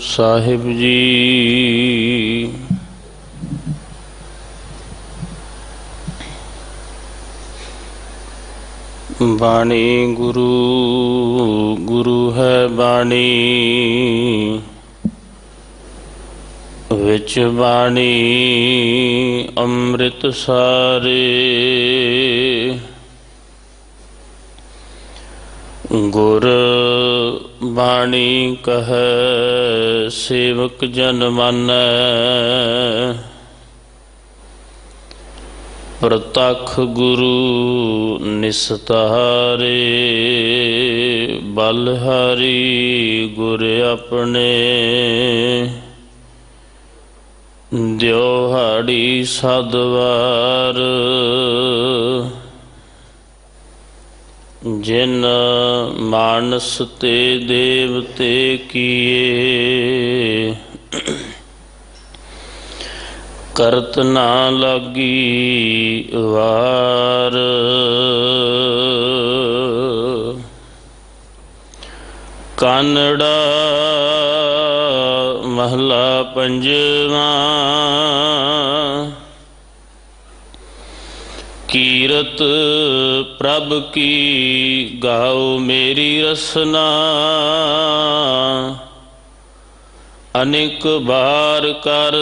साहिब जी। बाणी गुरु गुरु है बाणी, विच बाणी अमृत सारे। गुर बाणी कहे सेवक जन मानै, प्रतख गुरु निस्तारे। बलहारी गुर अपने, दिहाड़ी सदवार। जिन मानस ते देवते किए, करत ना लगी वार। कानड़ा महला पंजवा, कीरत प्रभ की गाओ मेरी रसना। अनेक बार कर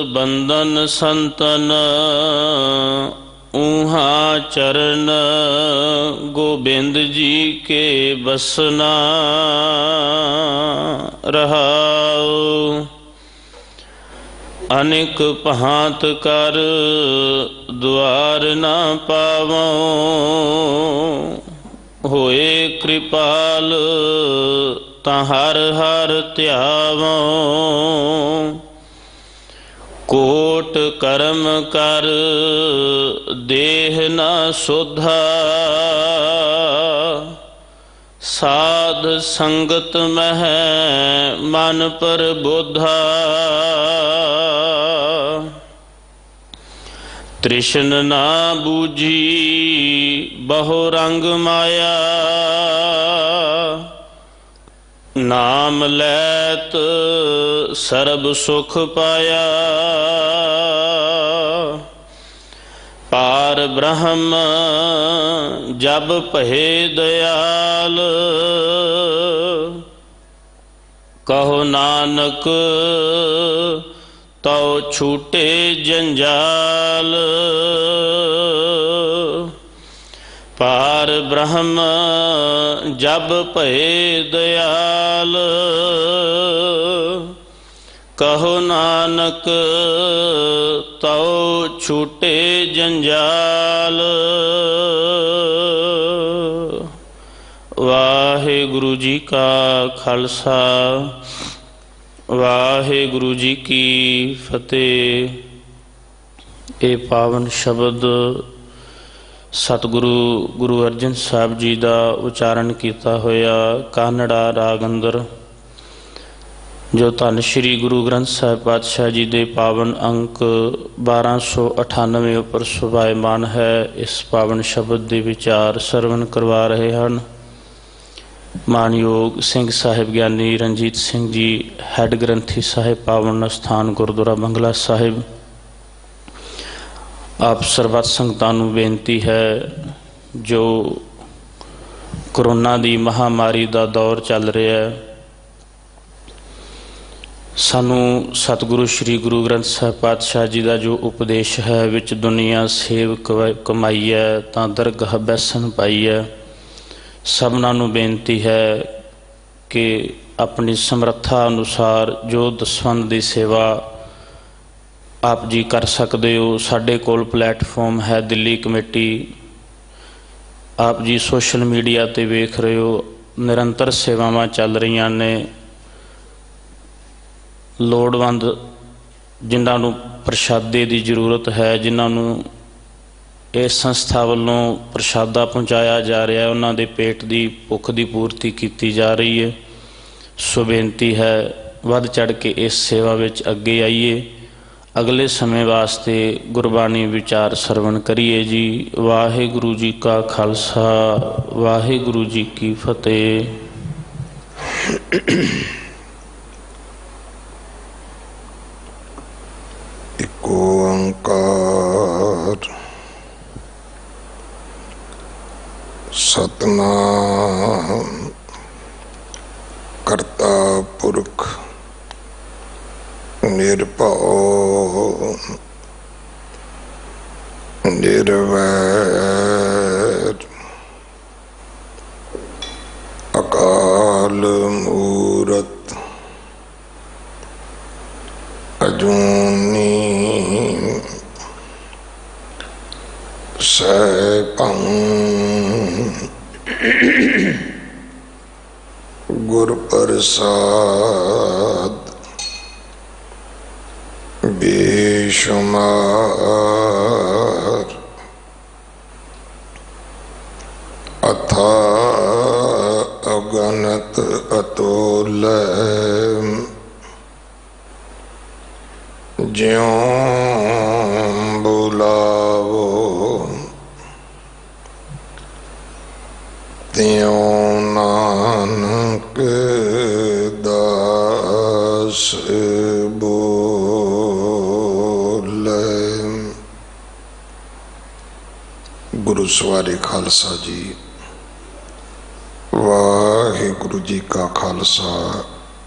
बंदन संतन, ऊहा चरण गोबिंद जी के बसना। रहाओ अनेक भांत कर द्वार न पावों, होए कृपाल ता हर हर ध्यावों। कोट कर्म कर देह न शोधा, साध संगत मह मन पर बोधा। तृष्ण ना बूझी बहु रंग माया, नाम लैत सर्ब सुख पाया। पार ब्रह्म जब पहे दयाल, कहो नानक तो छूटे जंजाल। पार ब्रह्म जब पहे दयाल, कहो नानक तो छूटे जंजाल। वाहिगुरु जी का खालसा, वाहिगुरु जी की फतेह। ये पावन शब्द सतगुरु गुरु अर्जन साहब जी का उच्चारण किया होया कानड़ा राग अंदर, जो धन श्री गुरु ग्रंथ साहिब पातशाह जी के पावन अंक 1298 उपर शोभायमान है। इस पावन शब्द के विचार सरवण करवा रहे हैं मानयोग सिंह साहिब ज्ञानी रणजीत सिंह जी, हैड ग्रंथी साहिब पावन स्थान गुरुद्वारा बंगला साहिब। आप सरबत संगतां नूं बेनती है, जो कोरोना की महामारी का दौर चल रहा है, सानू सतगुरु श्री गुरु ग्रंथ साहिब पातशाह जी का जो उपदेश है, विच दुनिया सेव कमाई है तां दरगाह बैसन पाई है। सबना नूं बेनती है कि अपनी समर्था अनुसार जो दसवंध की सेवा आप जी कर सकते हो। साडे कोल प्लेटफॉर्म है दिल्ली कमेटी, आप जी सोशल मीडिया ते वेख रहे हो, निरंतर सेवावां चल रही ने। लोड़वंद जिन्हां नूं प्रशादे की जरूरत है, जिन्हां नूं इस संस्था वालों प्रशादा पहुँचाया जा रहा है, उन्हां दे पेट की भुख की पूर्ति की जा रही है। सो बेनती है वध चढ़ के इस सेवा विच अगे आइए। अगले समय वास्ते गुरबाणी विचार सरवण करिए जी। वाहिगुरु जी का खालसा, वाहिगुरु जी की फतेह। सतनाम करता पुरख निर्भव निर्वैर अकाल मूरत अजूनी सैभं गुर प्रसाद बेशुमार अथाह अगणित अतुल्य ज्यों बुलावो त्यों नानक दास बोले। गुरु सवारे खालसा जी, वाहिगुरु जी का खालसा,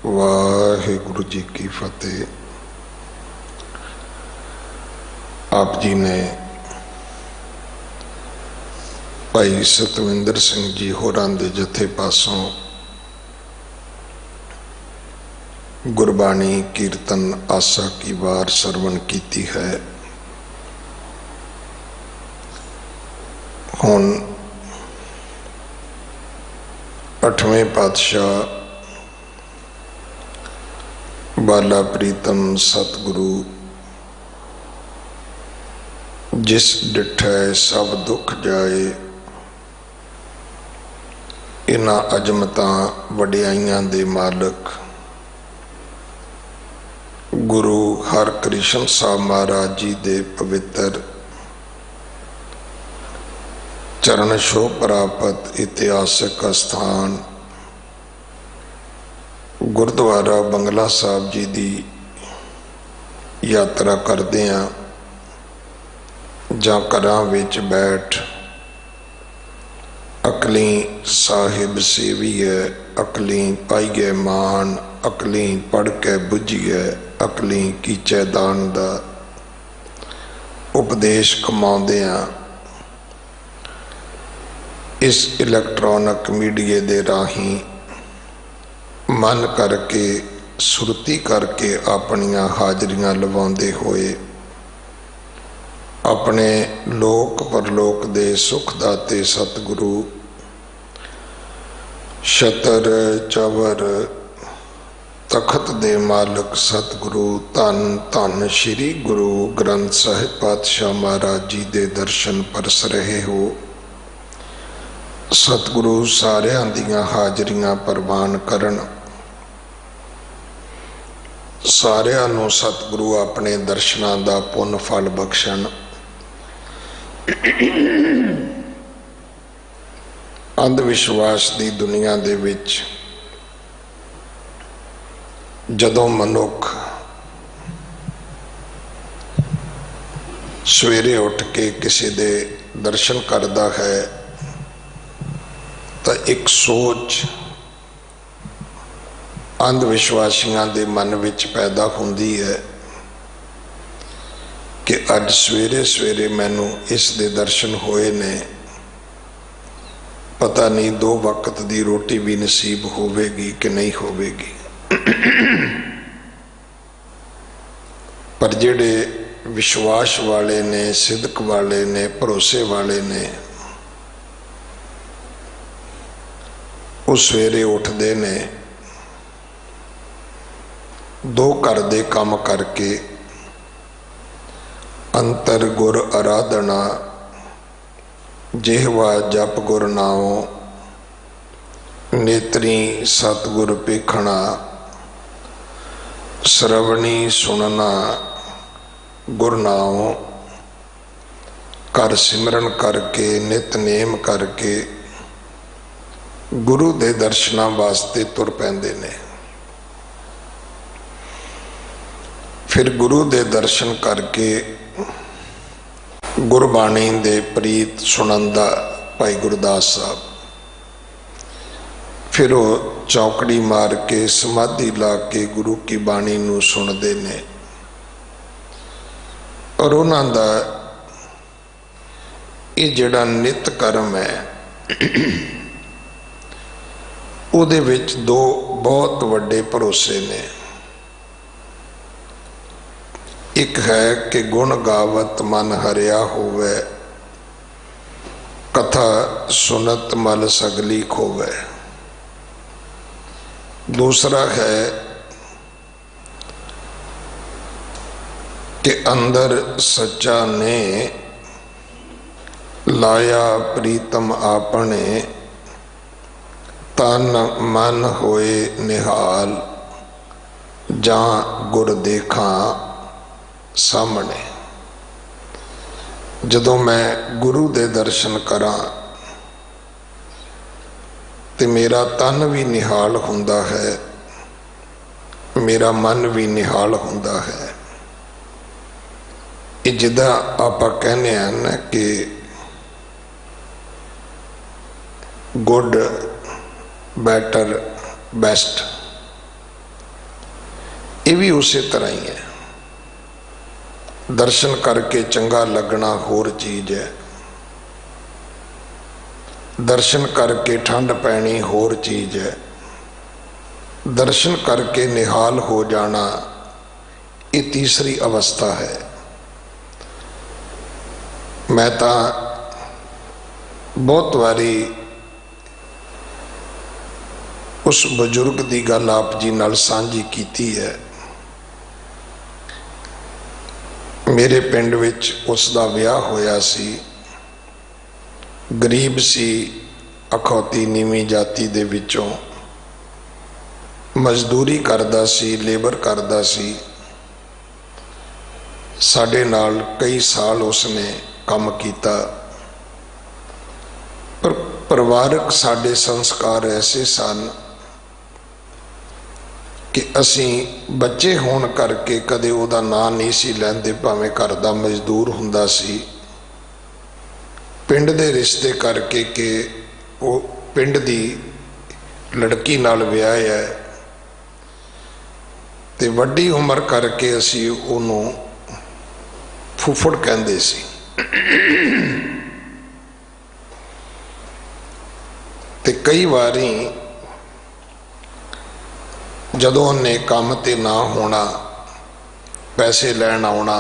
वाहिगुरु जी की फतेह। आप जी ने भाई सतविंदर सिंह जी होरां दे जथे पासों गुरबाणी कीर्तन आसा की वार सरवण कीती है। हुण 8वें पातशाह बाला प्रीतम सतगुरु जिस डिठै सब दुख जाए, इन्हां अजमतां वडियाइयां दे मालक गुरु हरकृष्ण साहब महाराज जी दे पवित्र चरण छो प्राप्त इतिहासक स्थान गुरुद्वारा बंगला साहब जी की यात्रा करदे हां जां घरां विच बैठ अकली साहिब सेवीए, अकली पाईए मान, अकली पढ़ के बुझीए, अकली कीचे दान दा उपदेश कमाउंदे हां। इस इलैक्ट्रॉनिक मीडिया दे राही मन करके सुरती करके अपनियां हाजरियां लवाउंदे होए अपने लोक परलोक दे सुखदाते सतगुरु छतर चवर तखत दे मालक सतगुरु धन धन श्री गुरु ग्रंथ साहिब पातशाह महाराज जी दे दर्शन परस रहे हो। सतगुरु सारियां दियां हाजरियां प्रवान करन, सारियां नूं सतगुरु अपने दर्शनां दा पुन फल बख्शण। अंध विश्वास की दुनिया दे विच जदों मनुख सवेरे उठ के किसी दे दर्शन करता है तो एक सोच अंध विश्वासियों के मन विच पैदा होंदी है कि अज सवेरे सवेरे मैनू इस दे दर्शन होए ने, पता नहीं 2 वक्त की रोटी भी नसीब होवेगी कि नहीं होवेगी। पर जिहड़े विश्वास वाले ने, सिदक वाले ने, भरोसे वाले ने, वो सवेरे उठते ने 2 घर दे काम करके अंतर गुर आराधना, जिहवा जप गुर नाओ, नेत्री सतगुर पेखना, श्रवणी सुनना गुर नाओ, कर सिमरन करके नितनेम करके गुरु दे दर्शनां वास्ते तुर पैंदे ने। फिर गुरु दे दर्शन करके गुरबाणी दे प्रीत सुनन दा भाई गुरदास साहब फिर वो चौकड़ी मार के समाधि ला के गुरु की बाणी नूं सुनते ने और उन्हां दा ये जिहड़ा नित कर्म है उहदे विच दो बहुत वड्डे भरोसे ने। एक है कि गुण गावत मन हरिया होवे, कथा सुनत मल सगली खोवे। दूसरा है कि अंदर सच्चा ने लाया प्रीतम आपने, तन मन होए निहाल, जां गुर देखा सामने। जदों मैं गुरु दे दर्शन करा ते मेरा तन भी निहाल हुंदा है, मेरा मन भी निहाल हुंदा है। ये जिदा आपां कहने हैं कि गुड बैटर बेस्ट, ये भी उसी तरह ही है। दर्शन करके चंगा लगना होर चीज है, दर्शन करके ठंड पैनी होर चीज है, दर्शन करके निहाल हो जाना ये तीसरी अवस्था है। मैं तो बहुत बारी उस बजुर्ग की गल आप जी नाल सांझी कीती है। मेरे पिंड विच उसका विआह होया सी, गरीब सी, अखौती नीवी जाति दे विचों मजदूरी करदा सी, लेबर करदा सी। साडे नाल कई साल उसने काम कीता, पर परिवारक साडे संस्कार ऐसे सन कि असी बच्चे होण करके कदे उहदा नां नहीं सी लैंदे, भावें घर दा मजदूर हुंदा सी। पिंड दे रिश्ते करके कि वो पिंड दी लड़की नाल विआह है ते वड्डी उम्र करके असी उहनूं फुफड़ कहंदे सी। ते कई वारी जदों उन्हें काम ते ना होना, पैसे लैन आना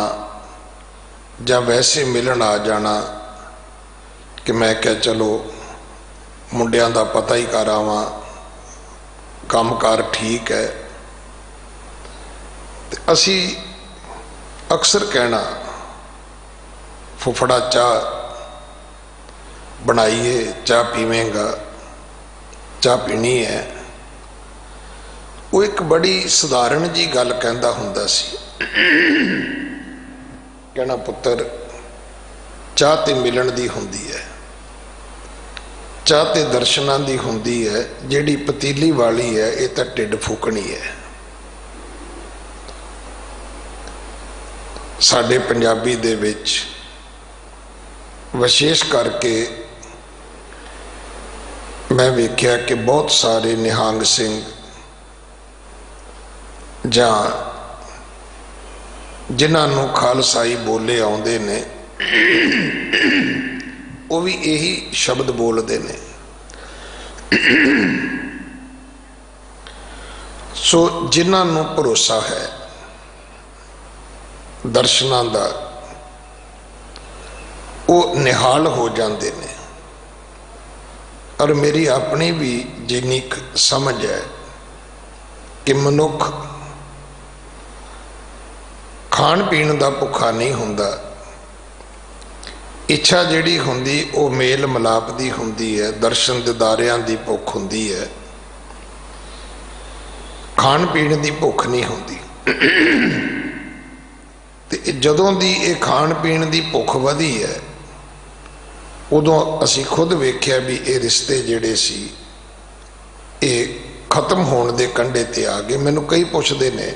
जां वैसे मिलन आ जाना कि मैं क्या चलो मुंडियां दा पता ही कर आवां, कामकार ठीक है। ते असी अक्सर कहना फुफड़ा चाह बनाइए, चाह पीवेंगा, चाह पीनी है। वो एक बड़ी सधारण जी गल कहंदा हुंदा सी, कहना पुत्र चाह ते मिलन दी हुंदी है, चाह ते दर्शनां दी हुंदी है, जिहड़ी पतीली वाली है ये तां ढिड फूकणी है। साडे पंजाबी दे विच विशेष करके मैं वेख्या कि बहुत सारे निहंग सिंह जां जिन्हों खालसाई बोले आउंदे ने वो भी यही शब्द बोलते ने। सो जिन्हों भरोसा है दर्शनां दा वो निहाल हो जाते ने। और मेरी अपनी भी जिन्नी समझ है कि मनुख खाण पीण दा भुखा नहीं हुंदा, इच्छा जिहड़ी हुंदी वो मेल मिलाप दी हुंदी है, दर्शन दीदारियां दी भुख हुंदी है, खाण पीण दी भुख नहीं हुंदी। ते जदों दी ये खाण पीण दी भुख वधी है उदों असी खुद वेख्या भी ये रिश्ते जिहड़े सी ये खत्म होने दे कंढे ते आ गए। मैनूं कई पुछदे ने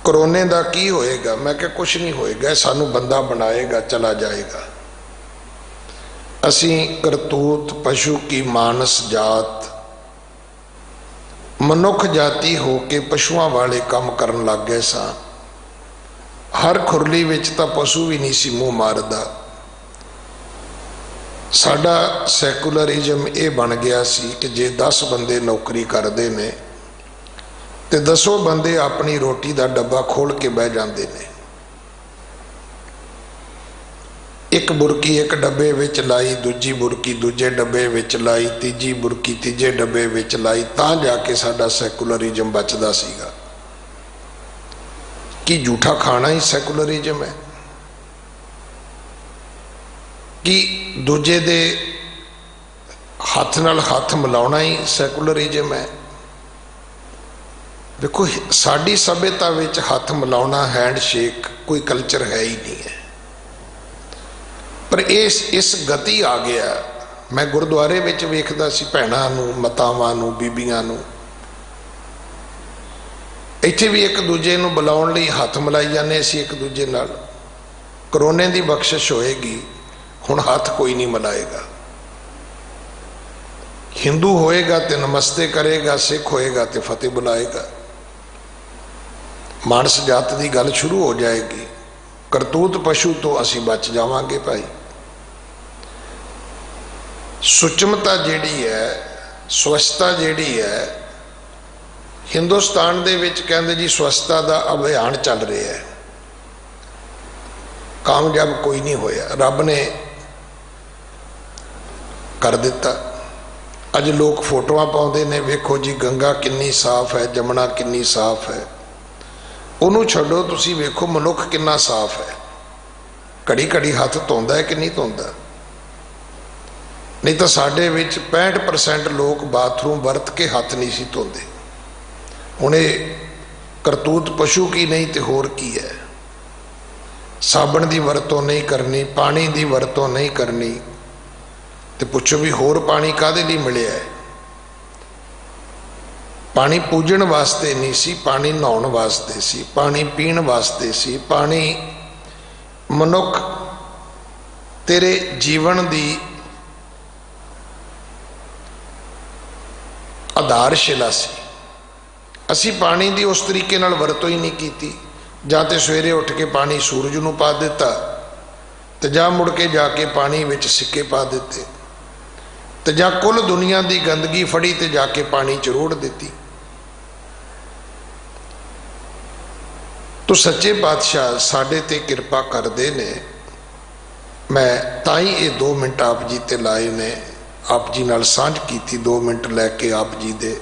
करोने का की होएगा, मैं क्या कुछ नहीं होएगा, सानू बंदा बनाएगा चला जाएगा। असी करतूत पशु की मानस जात ਮਨੁੱਖ ਜਾਤੀ ਹੋ ਕੇ ਪਸ਼ੂਆਂ ਵਾਲੇ ਕੰਮ ਕਰਨ ਲੱਗ ਗਏ ਸਾਂ। ਹਰ ਖੁਰਲੀ ਵਿੱਚ ਤਾਂ ਪਸ਼ੂ ਵੀ ਨਹੀਂ ਸੀ ਮੂੰਹ ਮਾਰਦਾ। ਸਾਡਾ ਸੈਕੂਲਰਿਜ਼ਮ ਇਹ ਬਣ ਗਿਆ ਸੀ ਕਿ ਜੇ 10 ਬੰਦੇ ਨੌਕਰੀ ਕਰਦੇ ਨੇ ਤੇ 10 ਬੰਦੇ ਆਪਣੀ ਰੋਟੀ ਦਾ ਡੱਬਾ ਖੋਲ੍ਹ ਕੇ ਬਹਿ ਜਾਂਦੇ ਨੇ। ਇੱਕ ਬੁਰਕੀ ਇੱਕ ਡੱਬੇ ਵਿੱਚ ਲਾਈ, ਦੂਜੀ ਬੁਰਕੀ ਦੂਜੇ ਡੱਬੇ ਵਿੱਚ ਲਾਈ, ਤੀਜੀ ਬੁਰਕੀ ਤੀਜੇ ਡੱਬੇ ਵਿੱਚ ਲਾਈ, ਤਾਂ ਜਾ ਕੇ ਸਾਡਾ ਸੈਕੂਲਰਿਜ਼ਮ ਬਚਦਾ ਸੀਗਾ। ਕੀ ਝੂਠਾ ਖਾਣਾ ਹੀ ਸੈਕੂਲਰਿਜ਼ਮ ਹੈ? ਕਿ ਦੂਜੇ ਦੇ ਹੱਥ ਨਾਲ ਹੱਥ ਮਿਲਾਉਣਾ ਹੀ ਸੈਕੂਲਰਿਜ਼ਮ ਹੈ? ਦੇਖੋ, ਸਾਡੀ ਸਭਿਅਤਾ ਵਿੱਚ ਹੱਥ ਮਿਲਾਉਣਾ, ਹੈਂਡਸ਼ੇਕ ਕੋਈ ਕਲਚਰ ਹੈ ਹੀ ਨਹੀਂ ਹੈ। ਪਰ ਇਸ ਗਤੀ ਆ ਗਿਆ। ਮੈਂ ਗੁਰਦੁਆਰੇ ਵਿੱਚ ਵੇਖਦਾ ਸੀ ਭੈਣਾਂ ਨੂੰ, ਮਾਤਾਵਾਂ ਨੂੰ, ਬੀਬੀਆਂ ਨੂੰ, ਇੱਥੇ ਵੀ ਇੱਕ ਦੂਜੇ ਨੂੰ ਬੁਲਾਉਣ ਲਈ ਹੱਥ ਮਿਲਾਈ ਜਾਂਦੇ ਸੀ ਇੱਕ ਦੂਜੇ ਨਾਲ। ਕਰੋਨੇ ਦੀ ਬਖਸ਼ਿਸ਼ ਹੋਏਗੀ, ਹੁਣ ਹੱਥ ਕੋਈ ਨਹੀਂ ਮਿਲਾਏਗਾ। ਹਿੰਦੂ ਹੋਏਗਾ ਤੇ ਨਮਸਤੇ ਕਰੇਗਾ, ਸਿੱਖ ਹੋਏਗਾ ਤੇ ਫਤਿਹ ਬੁਲਾਏਗਾ। ਮਾਨਸ ਜਾਤ ਦੀ ਗੱਲ ਸ਼ੁਰੂ ਹੋ ਜਾਏਗੀ। ਕਰਤੂਤ ਪਸ਼ੂ ਤੋਂ ਅਸੀਂ ਬਚ ਜਾਵਾਂਗੇ ਭਾਈ। ਸੁਚਮਤਾ ਜਿਹੜੀ ਹੈ, ਸਵੱਛਤਾ ਜਿਹੜੀ ਹੈ, ਹਿੰਦੁਸਤਾਨ ਦੇ ਵਿੱਚ ਕਹਿੰਦੇ ਜੀ ਸਵੱਛਤਾ ਦਾ ਅਭਿਆਨ ਚੱਲ ਰਿਹਾ ਹੈ, ਕਾਮਯਾਬ ਕੋਈ ਨਹੀਂ ਹੋਇਆ। ਰੱਬ ਨੇ ਕਰ ਦਿੱਤਾ। ਅੱਜ ਲੋਕ ਫੋਟੋਆਂ ਪਾਉਂਦੇ ਨੇ, ਵੇਖੋ ਜੀ ਗੰਗਾ ਕਿੰਨੀ ਸਾਫ਼ ਹੈ, ਜਮਨਾ ਕਿੰਨੀ ਸਾਫ਼ ਹੈ। ਉਹਨੂੰ ਛੱਡੋ, ਤੁਸੀਂ ਵੇਖੋ ਮਨੁੱਖ ਕਿੰਨਾ ਸਾਫ਼ ਹੈ। ਘੜੀ ਘੜੀ ਹੱਥ ਧੋਂਦਾ ਹੈ ਕਿ ਨਹੀਂ ਧੋਂਦਾ? ਨਹੀਂ ਤਾਂ ਸਾਡੇ ਵਿੱਚ 65% ਲੋਕ ਬਾਥਰੂਮ ਵਰਤ ਕੇ ਹੱਥ ਨਹੀਂ ਸੀ ਧੋਂਦੇ। ਹੁਣ ਇਹ ਕਰਤੂਤ ਪਸ਼ੂ ਕੀ ਨਹੀਂ ਤੇ ਹੋਰ ਕੀ ਹੈ? ਸਾਬਣ ਦੀ ਵਰਤੋਂ ਨਹੀਂ ਕਰਨੀ, ਪਾਣੀ ਦੀ ਵਰਤੋਂ ਨਹੀਂ ਕਰਨੀ, ਤੇ ਪੁੱਛੋ ਵੀ ਹੋਰ ਪਾਣੀ ਕਾਹਦੇ ਲਈ ਮਿਲਿਆ ਹੈ? ਪਾਣੀ ਪੂਜਣ ਵਾਸਤੇ ਨਹੀਂ ਸੀ, ਪਾਣੀ ਨਹਾਉਣ ਵਾਸਤੇ ਸੀ, ਪਾਣੀ ਪੀਣ ਵਾਸਤੇ ਸੀ। ਪਾਣੀ ਮਨੁੱਖ ਤੇਰੇ ਜੀਵਨ ਦੀ ਆਧਾਰਸ਼ਿਲਾ ਸੀ। ਅਸੀਂ ਪਾਣੀ ਦੀ ਉਸ ਤਰੀਕੇ ਨਾਲ ਵਰਤੋਂ ਹੀ ਨਹੀਂ ਕੀਤੀ। ਜਾਂ ਤੇ ਸਵੇਰੇ ਉੱਠ ਕੇ ਪਾਣੀ ਸੂਰਜ ਨੂੰ ਪਾ ਦਿੱਤਾ, ਤੇ ਜਾਂ ਮੁੜ ਕੇ ਜਾ ਕੇ ਪਾਣੀ ਵਿੱਚ ਸਿੱਕੇ ਪਾ ਦਿੱਤੇ, ਤੇ ਜਾਂ ਕੁੱਲ ਦੁਨੀਆ ਦੀ ਗੰਦਗੀ ਫੜੀ ਤੇ ਜਾ ਕੇ ਪਾਣੀ 'ਚ ਰੋੜ ਦਿੱਤੀ। ਤੋ ਸੱਚੇ ਪਾਤਸ਼ਾਹ ਸਾਡੇ ਤੇ ਕਿਰਪਾ ਕਰਦੇ ਨੇ। ਮੈਂ ਤਾਂ ਹੀ ਇਹ 2 ਮਿੰਟ ਆਪ ਜੀ ਤੇ ਲਾਏ ਨੇ, ਆਪ ਜੀ ਨਾਲ ਸਾਂਝ ਕੀਤੀ 2 ਮਿੰਟ ਲੈ ਕੇ ਆਪ ਜੀ ਦੇ,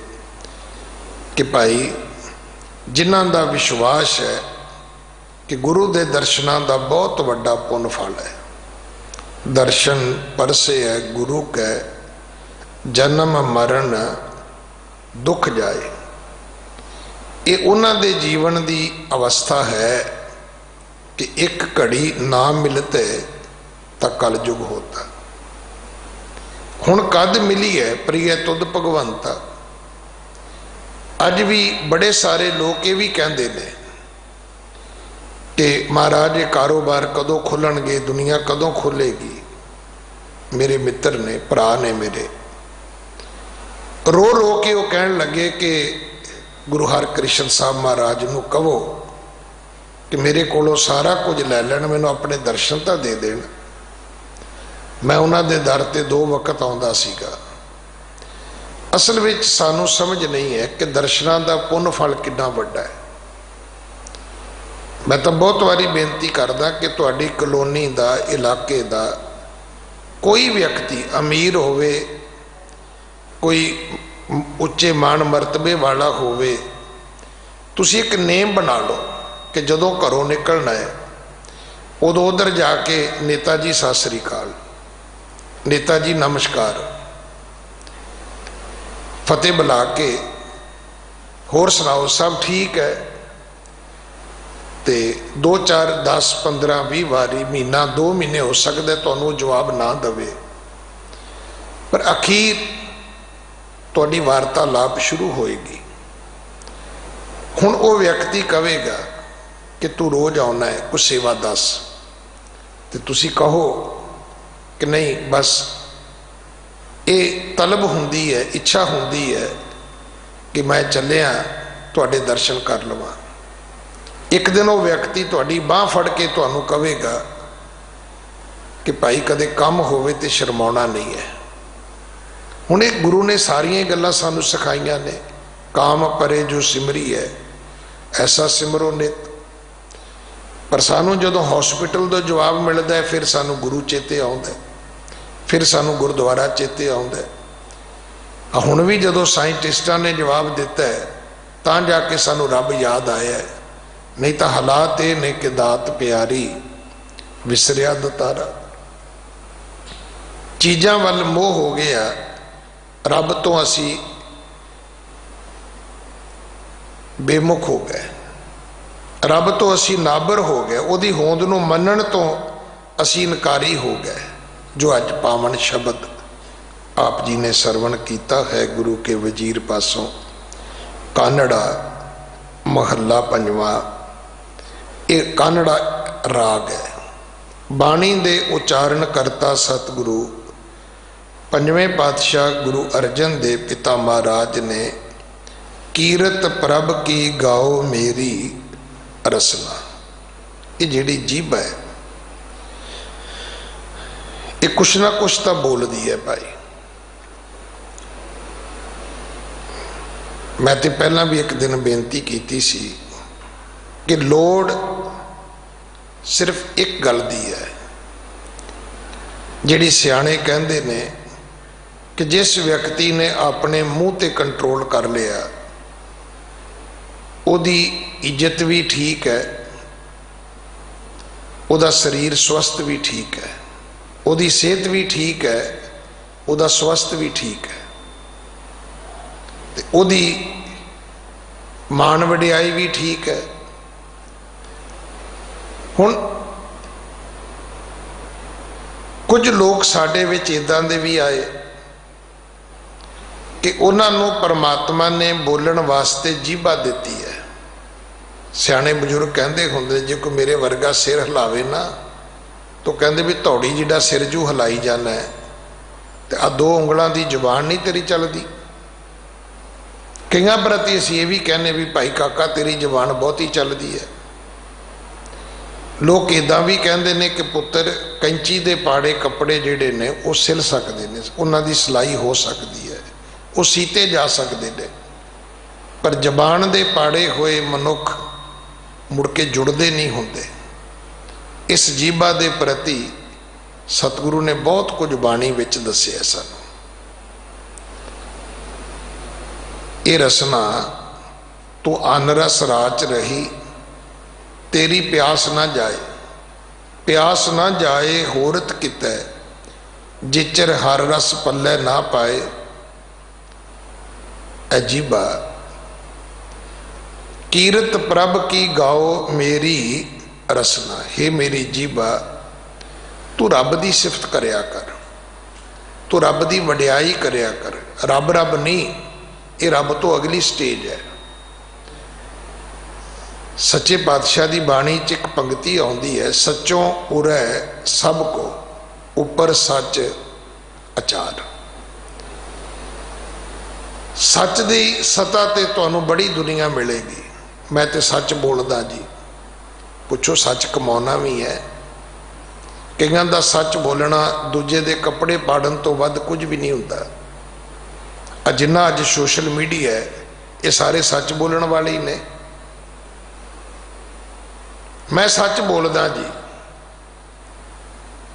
ਕਿ ਭਾਈ ਜਿਨ੍ਹਾਂ ਦਾ ਵਿਸ਼ਵਾਸ ਹੈ ਕਿ ਗੁਰੂ ਦੇ ਦਰਸ਼ਨਾਂ ਦਾ ਬਹੁਤ ਵੱਡਾ ਪੁੰਨ ਫਲ ਹੈ। ਦਰਸ਼ਨ ਪਰਸੇ ਹੈ ਗੁਰੂ ਕੈ, ਜਨਮ ਮਰਨ ਦੁੱਖ ਜਾਏ। ਇਹ ਉਹਨਾਂ ਦੇ ਜੀਵਨ ਦੀ ਅਵਸਥਾ ਹੈ ਕਿ ਇੱਕ ਘੜੀ ਨਾ ਮਿਲਤੇ ਤਾਂ ਕਲਯੁਗ ਹੋਤਾ। ਹੁਣ ਕਦ ਮਿਲੀ ਹੈ ਪ੍ਰਿਯ ਤੁਧ ਭਗਵੰਤਾ। ਅੱਜ ਵੀ ਬੜੇ ਸਾਰੇ ਲੋਕ ਇਹ ਵੀ ਕਹਿੰਦੇ ਨੇ ਕਿ ਮਹਾਰਾਜ ਇਹ ਕਾਰੋਬਾਰ ਕਦੋਂ ਖੁੱਲਣਗੇ, ਦੁਨੀਆ ਕਦੋਂ ਖੁੱਲੇਗੀ। ਮੇਰੇ ਮਿੱਤਰ ਨੇ, ਭਰਾ ਨੇ ਮੇਰੇ, ਰੋ ਰੋ ਕੇ ਉਹ ਕਹਿਣ ਲੱਗੇ ਕਿ ਗੁਰੂ ਹਰਕ੍ਰਿਸ਼ਨ ਸਾਹਿਬ ਮਹਾਰਾਜ ਨੂੰ ਕਹੋ ਕਿ ਮੇਰੇ ਕੋਲੋਂ ਸਾਰਾ ਕੁਝ ਲੈ ਲੈਣ, ਮੈਨੂੰ ਆਪਣੇ ਦਰਸ਼ਨ ਤਾਂ ਦੇ ਦੇਣ। ਮੈਂ ਉਹਨਾਂ ਦੇ ਦਰ ਤੇ 2 ਵਕਤ ਆਉਂਦਾ ਸੀਗਾ। ਅਸਲ ਵਿੱਚ ਸਾਨੂੰ ਸਮਝ ਨਹੀਂ ਹੈ ਕਿ ਦਰਸ਼ਨਾਂ ਦਾ ਪੁੰਨ ਫਲ ਕਿੰਨਾ ਵੱਡਾ ਹੈ। ਮੈਂ ਤਾਂ ਬਹੁਤ ਵਾਰੀ ਬੇਨਤੀ ਕਰਦਾ ਕਿ ਤੁਹਾਡੀ ਕਲੋਨੀ ਦਾ, ਇਲਾਕੇ ਦਾ ਕੋਈ ਵਿਅਕਤੀ ਅਮੀਰ ਹੋਵੇ, ਕੋਈ ਉੱਚੇ ਮਾਣ ਮਰਤਬੇ ਵਾਲਾ ਹੋਵੇ, ਤੁਸੀਂ ਇੱਕ ਨੇਮ ਬਣਾ ਲਓ ਕਿ ਜਦੋਂ ਘਰੋਂ ਨਿਕਲਣਾ ਹੈ ਉਦੋਂ ਉਧਰ ਜਾ ਕੇ ਨੇਤਾ ਜੀ ਸਤਿ ਸ੍ਰੀ ਅਕਾਲ, ਨੇਤਾ ਜੀ ਨਮਸਕਾਰ, ਫਤਿਹ ਬੁਲਾ ਕੇ ਹੋਰ ਸੁਣਾਓ ਸਭ ਠੀਕ ਹੈ। ਤੇ 2 4 10 15 20 ਵਾਰੀ, ਮਹੀਨਾ 2 ਮਹੀਨੇ ਹੋ ਸਕਦੇ ਤੁਹਾਨੂੰ ਜਵਾਬ ਨਾ ਦੇਵੇ, ਪਰ ਅਖੀਰ ਤੁਹਾਡੀ ਵਾਰਤਾਲਾਪ ਸ਼ੁਰੂ ਹੋਏਗੀ। ਹੁਣ ਉਹ ਵਿਅਕਤੀ ਕਹੇਗਾ ਕਿ ਤੂੰ ਰੋਜ਼ ਆਉਣਾ ਹੈ, ਕੁਛ ਸੇਵਾ ਦੱਸ, ਤੇ ਤੁਸੀਂ ਕਹੋ ਕਿ ਨਹੀਂ ਬਸ ਇਹ ਤਲਬ ਹੁੰਦੀ ਹੈ, ਇੱਛਾ ਹੁੰਦੀ ਹੈ कि मैं चलिया तुहाडे दर्शन कर लवां। एक दिन वो व्यक्ति तुहाडी बांह फड़ के तुहानूं कहेगा कि भाई कदे काम होवे ते शर्माउणा नहीं है। हुण इह गुरु ने सारियां गल्लां सानूं सिखाईयां ने। काम परे जो सिमरी है ऐसा सिमरो नित। पर सानूं जदों हॉस्पिटल तो जवाब मिलता है फिर सानूं गुरु चेते आउंदा है, फिर सानूं गुरुद्वारा चेते आउंदा है। हुण भी जदों साइंटिस्टां ने जवाब दिता है तां जाके सानूं रब याद आया है, नहीं तो हालात ये ने कि दात प्यारी विसरिया दतारा। चीज़ां वल मोह हो गया, रब तो असी बेमुख हो गए, रब तो असी नाबर हो गए, उहदी होंद नूं मनण तो असी इनकारी हो गए। जो अज पावन शब्द आप जी ने सरवण किया है गुरु के वजीर पासों, कानड़ा महला पंजवा, ये कानड़ा राग है। बाणी दे उचारण करता सतगुरु पंजवें पातशाह गुरु अर्जन देव पिता महाराज ने कीरत प्रभ की गाओ मेरी रसना। ये जिहड़ी जीभ है ये कुछ ना कुछ तो बोलती है भाई। मैं तो पहला भी एक दिन बेनती की सी कि लोड़ सिर्फ एक गल दी है, जिहड़ी सियाणे कहंदे ने कि जिस व्यक्ति ने अपने मुंह ते कंट्रोल कर लिया उहदी इज्जत भी ठीक है, उहदा शरीर स्वस्थ भी ठीक है, उहदी सेहत भी ठीक है, उहदा स्वास्थ्य भी ठीक है, ते उहदी मान वडियाई भी ठीक है। हुण कुछ लोग साडे विच इदां दे भी आए कि उन्होंने परमात्मा ने बोलण वास्ते जीभा दी है। सियाणे बजुर्ग कहते होंदे जे कोई मेरे वर्गा सिर हिलावे ना तो कहते भी धौड़ी जिहड़ा सिर जू हिलाई जाना है तो आ दो उंगलों की जबान नहीं तेरी चलती। कईयां प्रति असीं ये भी कहने भी भाई काका तेरी जबान बहुत ही चलती है। लोग इदां भी कहते हैं कि पुत्र कैंची दे पाड़े कपड़े जिहड़े ने वो सिल सकते हैं, उन्हां दी सिलाई हो सकती है, वो सीते जा सकते हैं, पर जबान दे पाड़े हुए मनुख मुड़ के जुड़ते नहीं होंगे। इस जीभा दे प्रति सतगुरु ने बहुत कुछ बाणी विच दस्सिया सानूं। ये रसना तू अनरस राच रही तेरी प्यास ना जाए, प्यास ना जाए होरत कितै जिचर हर रस पल्ले ना पाए। अजीबा कीरत प्रभ की गाओ मेरी रसना। हे मेरी जीबा तू रब की सिफत करया कर, तू रब की वडियाई करया कर। रब रब नहीं, ये रब तो अगली स्टेज है। सच्चे पातशाह की बाणी च एक पंक्ति आउंदी है, सच्चों उरै सब को उपर सच अचार। सच की सतह ते तुहानूं बड़ी दुनिया मिलेगी। मैं तो सच बोलदा जी, पुछो सच कमाउणा भी है। कईयां दा सच बोलना दूजे दे कपड़े पाड़न तो वध कुछ भी नहीं हुंदा। जिन्ना अज सोशल मीडिया है ये सारे सच बोलण वाले ही ने। मैं सच बोलदा जी,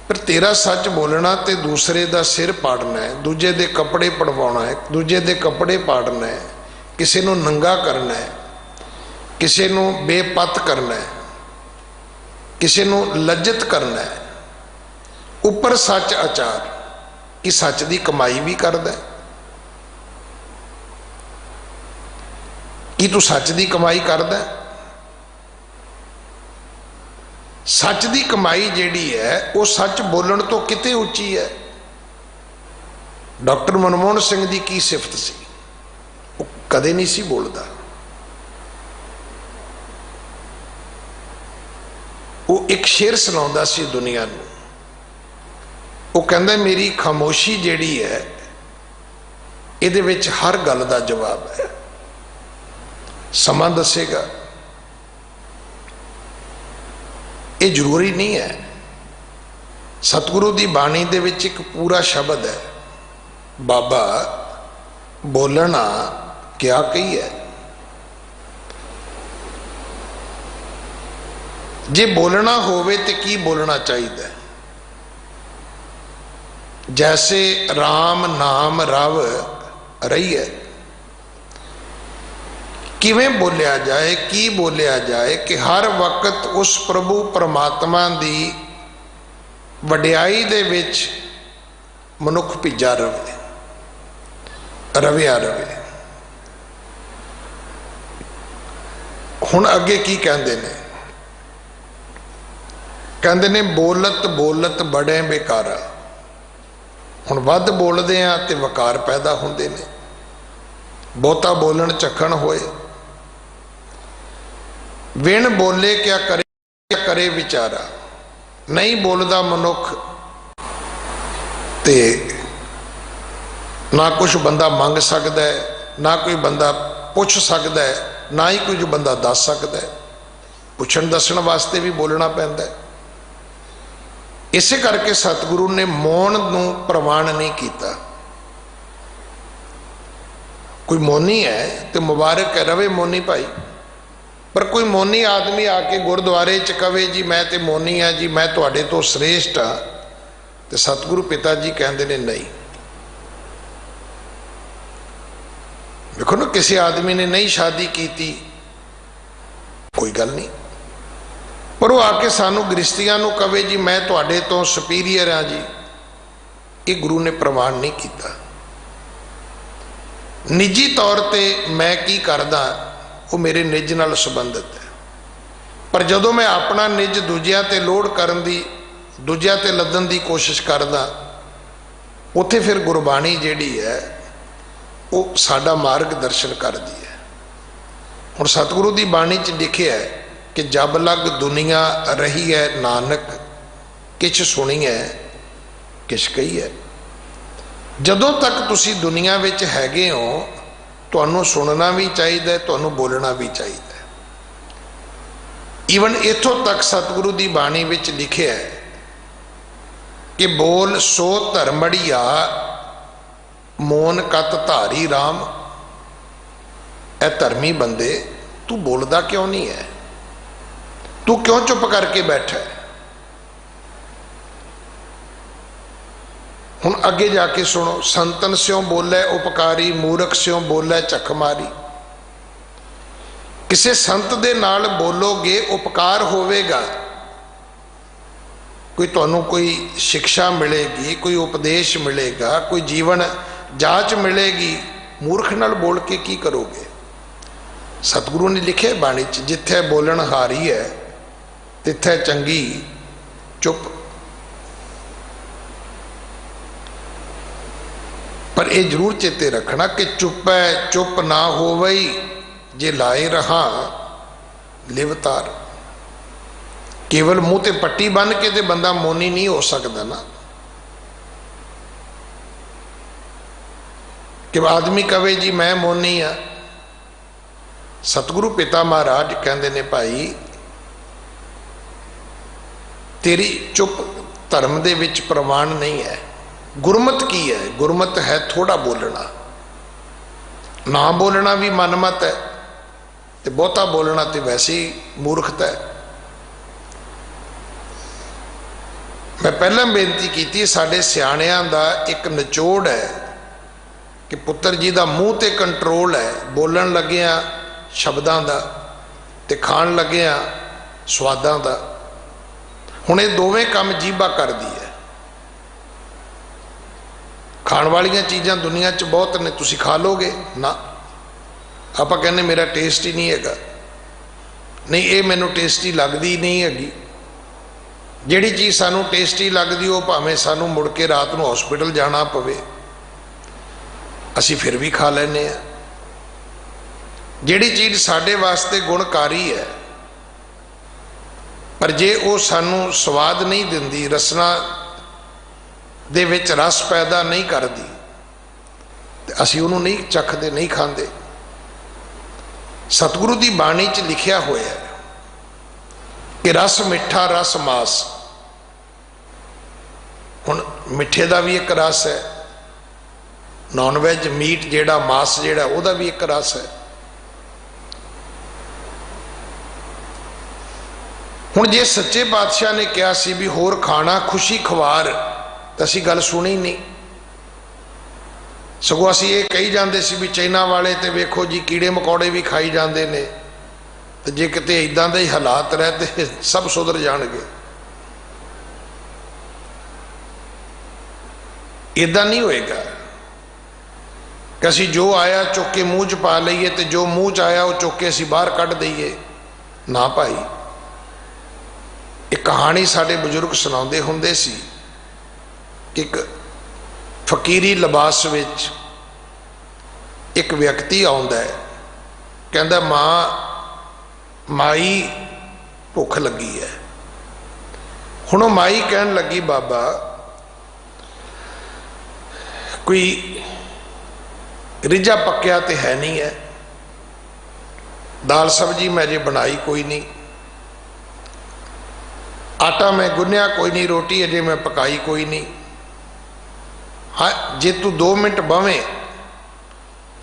पर तेरा सच बोलना तो दूसरे का सिर पाड़ना है, दूजे दे कपड़े पड़वाना है, दूजे दे कपड़े पाड़ना है, किसी को नंगा करना है, किसी को बेपत करना है, किसी को लज्जत करना है। उपर सच आचार कि सच की कमाई भी करदा है। कि तू सच की कमाई करदा है? सच की कमाई जिहड़ी है वो सच बोलण तो किते उच्ची है। डॉक्टर मनमोहन सिंह की की सिफत सी, वो कदे नहीं सी बोलदा। वो एक शेर सुनाउंदा सी दुनिया नूं। वो कहंदा मेरी खामोशी जिहड़ी है इहदे विच हर गल दा जवाब है। ਸਮਾਂ ਦੱਸੇਗਾ। ਇਹ ਜ਼ਰੂਰੀ ਨਹੀਂ ਹੈ। ਸਤਿਗੁਰੂ ਦੀ ਬਾਣੀ ਦੇ ਵਿੱਚ ਇੱਕ ਪੂਰਾ ਸ਼ਬਦ ਹੈ, ਬਾਬਾ ਬੋਲਣਾ ਕਿਆ ਕਹੀ ਹੈ। ਜੇ ਬੋਲਣਾ ਹੋਵੇ ਤੇ ਕੀ ਬੋਲਣਾ ਚਾਹੀਦਾ? ਜੈਸੇ ਰਾਮ ਨਾਮ ਰਵ ਰਹੀ ਹੈ, ਕਿਵੇਂ ਬੋਲਿਆ ਜਾਏ, ਕੀ ਬੋਲਿਆ ਜਾਏ ਕਿ ਹਰ ਵਕਤ ਉਸ ਪ੍ਰਭੂ ਪਰਮਾਤਮਾ ਦੀ ਵਡਿਆਈ ਦੇ ਵਿੱਚ ਮਨੁੱਖ ਭਿੱਜਾ ਰਵੇ, ਰਵਿਆ ਰਵੇ। ਹੁਣ ਅੱਗੇ ਕੀ ਕਹਿੰਦੇ ਨੇ? ਕਹਿੰਦੇ ਨੇ ਬੋਲਤ ਬੋਲਤ ਬੜੇ ਬੇਕਾਰਾ। ਹੁਣ ਵੱਧ ਬੋਲਦੇ ਆ ਤੇ ਵਕਾਰ ਪੈਦਾ ਹੁੰਦੇ ਨੇ। ਬਹੁਤਾ ਬੋਲਣ ਝੱਖਣ ਹੋਏ। ਵਿਣ ਬੋਲੇ ਕਿਆ ਕਰੇ, ਕਿਆ ਕਰੇ ਵਿਚਾਰਾ। ਨਹੀਂ ਬੋਲਦਾ ਮਨੁੱਖ ਤੇ ਨਾ ਕੁਛ ਬੰਦਾ ਮੰਗ ਸਕਦਾ ਹੈ, ਨਾ ਕੋਈ ਬੰਦਾ ਪੁੱਛ ਸਕਦਾ ਹੈ, ਨਾ ਹੀ ਕੁਝ ਬੰਦਾ ਦੱਸ ਸਕਦਾ ਹੈ। ਪੁੱਛਣ ਦੱਸਣ ਵਾਸਤੇ ਵੀ ਬੋਲਣਾ ਪੈਂਦਾ ਹੈ। ਇਸੇ ਕਰਕੇ ਸਤਿਗੁਰੂ ਨੇ ਮੌਨ ਨੂੰ ਪ੍ਰਵਾਨ ਨਹੀਂ ਕੀਤਾ। ਕੋਈ ਮੌਨੀ ਹੈ ਤੇ ਮੁਬਾਰਕ ਹੈ, ਰਵੇ ਮੌਨੀ ਭਾਈ। ਪਰ ਕੋਈ ਮੌਨੀ ਆਦਮੀ ਆ ਕੇ ਗੁਰਦੁਆਰੇ 'ਚ ਕਵੇ ਜੀ ਮੈਂ ਤੇ ਮੌਨੀ ਆ ਜੀ, ਮੈਂ ਤੁਹਾਡੇ ਤੋਂ ਸ੍ਰੇਸ਼ਟ ਆ, ਤੇ ਸਤਿਗੁਰੂ ਪਿਤਾ ਜੀ ਕਹਿੰਦੇ ਨੇ ਨਹੀਂ। ਦੇਖੋ ਨਾ, ਕਿਸੇ ਆਦਮੀ ਨੇ ਨਹੀਂ ਸ਼ਾਦੀ ਕੀਤੀ, ਕੋਈ ਗੱਲ ਨਹੀਂ, ਪਰ ਉਹ ਆ ਕੇ ਸਾਨੂੰ ਗ੍ਰਸਤੀਆਂ ਨੂੰ ਕਵੇ ਜੀ ਮੈਂ ਤੁਹਾਡੇ ਤੋਂ ਸੁਪੀਰੀਅਰ ਹਾਂ ਜੀ, ਇਹ ਗੁਰੂ ਨੇ ਪ੍ਰਵਾਨ ਨਹੀਂ ਕੀਤਾ। ਨਿੱਜੀ ਤੌਰ ਤੇ ਮੈਂ ਕੀ ਕਰਦਾ ਉਹ ਮੇਰੇ ਨਿੱਜ ਨਾਲ ਸੰਬੰਧਿਤ ਹੈ, ਪਰ ਜਦੋਂ ਮੈਂ ਆਪਣਾ ਨਿੱਜ ਦੂਜਿਆਂ ਤੇ ਲੋਡ ਕਰਨ ਦੀ, ਦੂਜਿਆਂ ਤੇ ਲੱਦਣ ਦੀ ਕੋਸ਼ਿਸ਼ ਕਰਦਾ, ਉੱਥੇ ਫਿਰ ਗੁਰਬਾਣੀ ਜਿਹੜੀ ਹੈ ਉਹ ਸਾਡਾ ਮਾਰਗ ਦਰਸ਼ਨ ਕਰਦੀ ਹੈ। ਹੁਣ ਸਤਿਗੁਰੂ ਦੀ ਬਾਣੀ 'ਚ ਲਿਖਿਆ ਹੈ ਕਿ ਜਬ ਲਗ ਦੁਨੀਆ ਰਹੀ ਹੈ ਨਾਨਕ, ਕਿਛ ਸੁਣੀ ਹੈ ਕਿਛ ਕਹੀ ਹੈ। ਜਦੋਂ ਤੱਕ ਤੁਸੀਂ ਦੁਨੀਆ ਵਿੱਚ ਹੈਗੇ ਹੋ, ਤੁਹਾਨੂੰ ਸੁਣਨਾ ਵੀ ਚਾਹੀਦਾ ਹੈ, ਤੁਹਾਨੂੰ ਬੋਲਣਾ ਵੀ ਚਾਹੀਦਾ ਹੈ। ਈਵਨ ਇੱਥੋਂ ਤੱਕ ਸਤਿਗੁਰੂ ਦੀ ਬਾਣੀ ਵਿੱਚ ਲਿਖਿਆ ਹੈ ਕਿ ਬੋਲ ਸੋ ਧਰਮੜੀਆ ਮੋਨ ਕਤ ਧਾਰੀ ਰਾਮ। ਇਹ ਧਰਮੀ ਬੰਦੇ, ਤੂੰ ਬੋਲਦਾ ਕਿਉਂ ਨਹੀਂ ਹੈ? ਤੂੰ ਕਿਉਂ ਚੁੱਪ ਕਰਕੇ ਬੈਠਾ ਹੈ? ਹੁਣ ਅੱਗੇ ਜਾ ਕੇ ਸੁਣੋ। ਸੰਤਨ ਸਿਉ ਬੋਲੇ ਉਪਕਾਰੀ, ਮੂਰਖ ਸਿਉ ਬੋਲੇ ਝੱਖ ਮਾਰੀ। ਕਿਸੇ ਸੰਤ ਦੇ ਨਾਲ ਬੋਲੋਗੇ ਉਪਕਾਰ ਹੋਵੇਗਾ, ਕੋਈ ਤੁਹਾਨੂੰ ਕੋਈ ਸਿੱਖਿਆ ਮਿਲੇਗੀ, ਕੋਈ ਉਪਦੇਸ਼ ਮਿਲੇਗਾ, ਕੋਈ ਜੀਵਨ ਜਾਂਚ ਮਿਲੇਗੀ। ਮੂਰਖ ਨਾਲ ਬੋਲ ਕੇ ਕੀ ਕਰੋਗੇ? ਸਤਿਗੁਰੂ ਨੇ ਲਿਖਿਆ ਬਾਣੀ 'ਚ, ਜਿੱਥੇ ਬੋਲਣ ਹਾਰੀ ਹੈ ਤਿੱਥੇ ਚੰਗੀ ਚੁੱਪ। ਪਰ ਇਹ ਜ਼ਰੂਰ ਚੇਤੇ ਰੱਖਣਾ ਕਿ ਚੁੱਪ ਹੈ, ਚੁੱਪ ਨਾ ਹੋਵਈ ਜੇ ਲਾਏ ਰਹਾ ਲਿਵਤਾਰ। ਕੇਵਲ ਮੂੰਹ ਤੇ ਪੱਟੀ ਬੰਨ ਕੇ ਤੇ ਬੰਦਾ ਮੌਨੀ ਨਹੀਂ ਹੋ ਸਕਦਾ ਨਾ। ਕਿ ਆਦਮੀ ਕਵੇ ਜੀ ਮੈਂ ਮੌਨੀ ਆ। ਸਤਿਗੁਰੂ ਪਿਤਾ ਮਹਾਰਾਜ ਕਹਿੰਦੇ ਨੇ ਭਾਈ ਤੇਰੀ ਚੁੱਪ ਧਰਮ ਦੇ ਵਿੱਚ ਪ੍ਰਵਾਨ ਨਹੀਂ ਹੈ। ਗੁਰਮਤ ਕੀ ਹੈ? ਗੁਰਮਤ ਹੈ ਥੋੜਾ ਬੋਲਣਾ। ਨਾ ਬੋਲਣਾ ਵੀ ਮਨਮਤ ਹੈ, ਤੇ ਬਹੁਤਾ ਬੋਲਣਾ ਤੇ ਵੈਸੇ ਹੀ ਮੂਰਖਤਾ ਹੈ। ਮੈਂ ਪਹਿਲਾਂ ਬੇਨਤੀ ਕੀਤੀ, ਸਾਡੇ ਸਿਆਣਿਆਂ ਦਾ ਇੱਕ ਨਿਚੋੜ ਹੈ ਕਿ ਪੁੱਤਰ ਜੀ ਦਾ ਮੂੰਹ ਤੇ ਕੰਟਰੋਲ ਹੈ, ਬੋਲਣ ਲੱਗਿਆ ਸ਼ਬਦਾਂ ਦਾ ਤੇ ਖਾਣ ਲੱਗਿਆ ਸਵਾਦਾਂ ਦਾ। ਹੁਣ ਇਹ ਦੋਵੇਂ ਕੰਮ ਜੀਭਾ ਕਰਦੀ ਹੈ। ਖਾਣ ਵਾਲੀਆਂ ਚੀਜ਼ਾਂ ਦੁਨੀਆ 'ਚ ਬਹੁਤ ਨੇ, ਤੁਸੀਂ ਖਾ ਲੋਗੇ ਨਾ। ਆਪਾਂ ਕਹਿੰਦੇ ਮੇਰਾ ਟੇਸਟ ਹੀ ਨਹੀਂ ਹੈਗਾ, ਨਹੀਂ ਇਹ ਮੈਨੂੰ ਟੇਸਟੀ ਲੱਗਦੀ ਨਹੀਂ ਹੈਗੀ। ਜਿਹੜੀ ਚੀਜ਼ ਸਾਨੂੰ ਟੇਸਟੀ ਲੱਗਦੀ ਉਹ ਭਾਵੇਂ ਸਾਨੂੰ ਮੁੜ ਕੇ ਰਾਤ ਨੂੰ ਹਸਪੀਟਲ ਜਾਣਾ ਪਵੇ, ਅਸੀਂ ਫਿਰ ਵੀ ਖਾ ਲੈਂਦੇ ਹਾਂ। ਜਿਹੜੀ ਚੀਜ਼ ਸਾਡੇ ਵਾਸਤੇ ਗੁਣਕਾਰੀ ਹੈ, ਪਰ ਜੇ ਉਹ ਸਾਨੂੰ ਸਵਾਦ ਨਹੀਂ ਦਿੰਦੀ, ਰਸਨਾ ਦੇ ਵਿੱਚ ਰਸ ਪੈਦਾ ਨਹੀਂ ਕਰਦੀ, ਤੇ ਅਸੀਂ ਉਹਨੂੰ ਨਹੀਂ ਚੱਖਦੇ, ਨਹੀਂ ਖਾਂਦੇ। सतगुरु की बाणी च लिखिया होया कि रस मिठा रस मास। हुण मिठे का भी एक रस है, नॉन वैज मीट जेड़ा मास जेड़ा उहदा भी एक रस है। हुण जे सच्चे पातशाह ने कहा सी भी होर खाना खुशी खवार, तो असी गल सुनी नहीं, सगों असी ये कही जाते सी भी चाइना वाले तो वेखो जी कीड़े मकौड़े भी खाई जाते ने, तो जे किते इदां दे हालात रहते सब सुधर जाणगे। इदां नहीं होएगा कि असी जो आया चुक के मूँह च पा लईए तो जो मूँह च आया वो चुक के असी बाहर कढ़ दईए। ना भाई, एक कहानी साडे बजुर्ग सुणाउंदे हुंदे सी कि एक फकीरी लिबास विच एक व्यक्ति आउंदा है, कहंदा माई भुख लगी है। हुण वो माई कहन लगी बाबा कोई रिझा पक्या तो है नहीं है, दाल सब्जी मैं अजे बनाई कोई नहीं, आटा मैं गुन्निया कोई नहीं, रोटी अजे मैं पकाई कोई नहीं। हाँ जे तू 2 मिनट बवें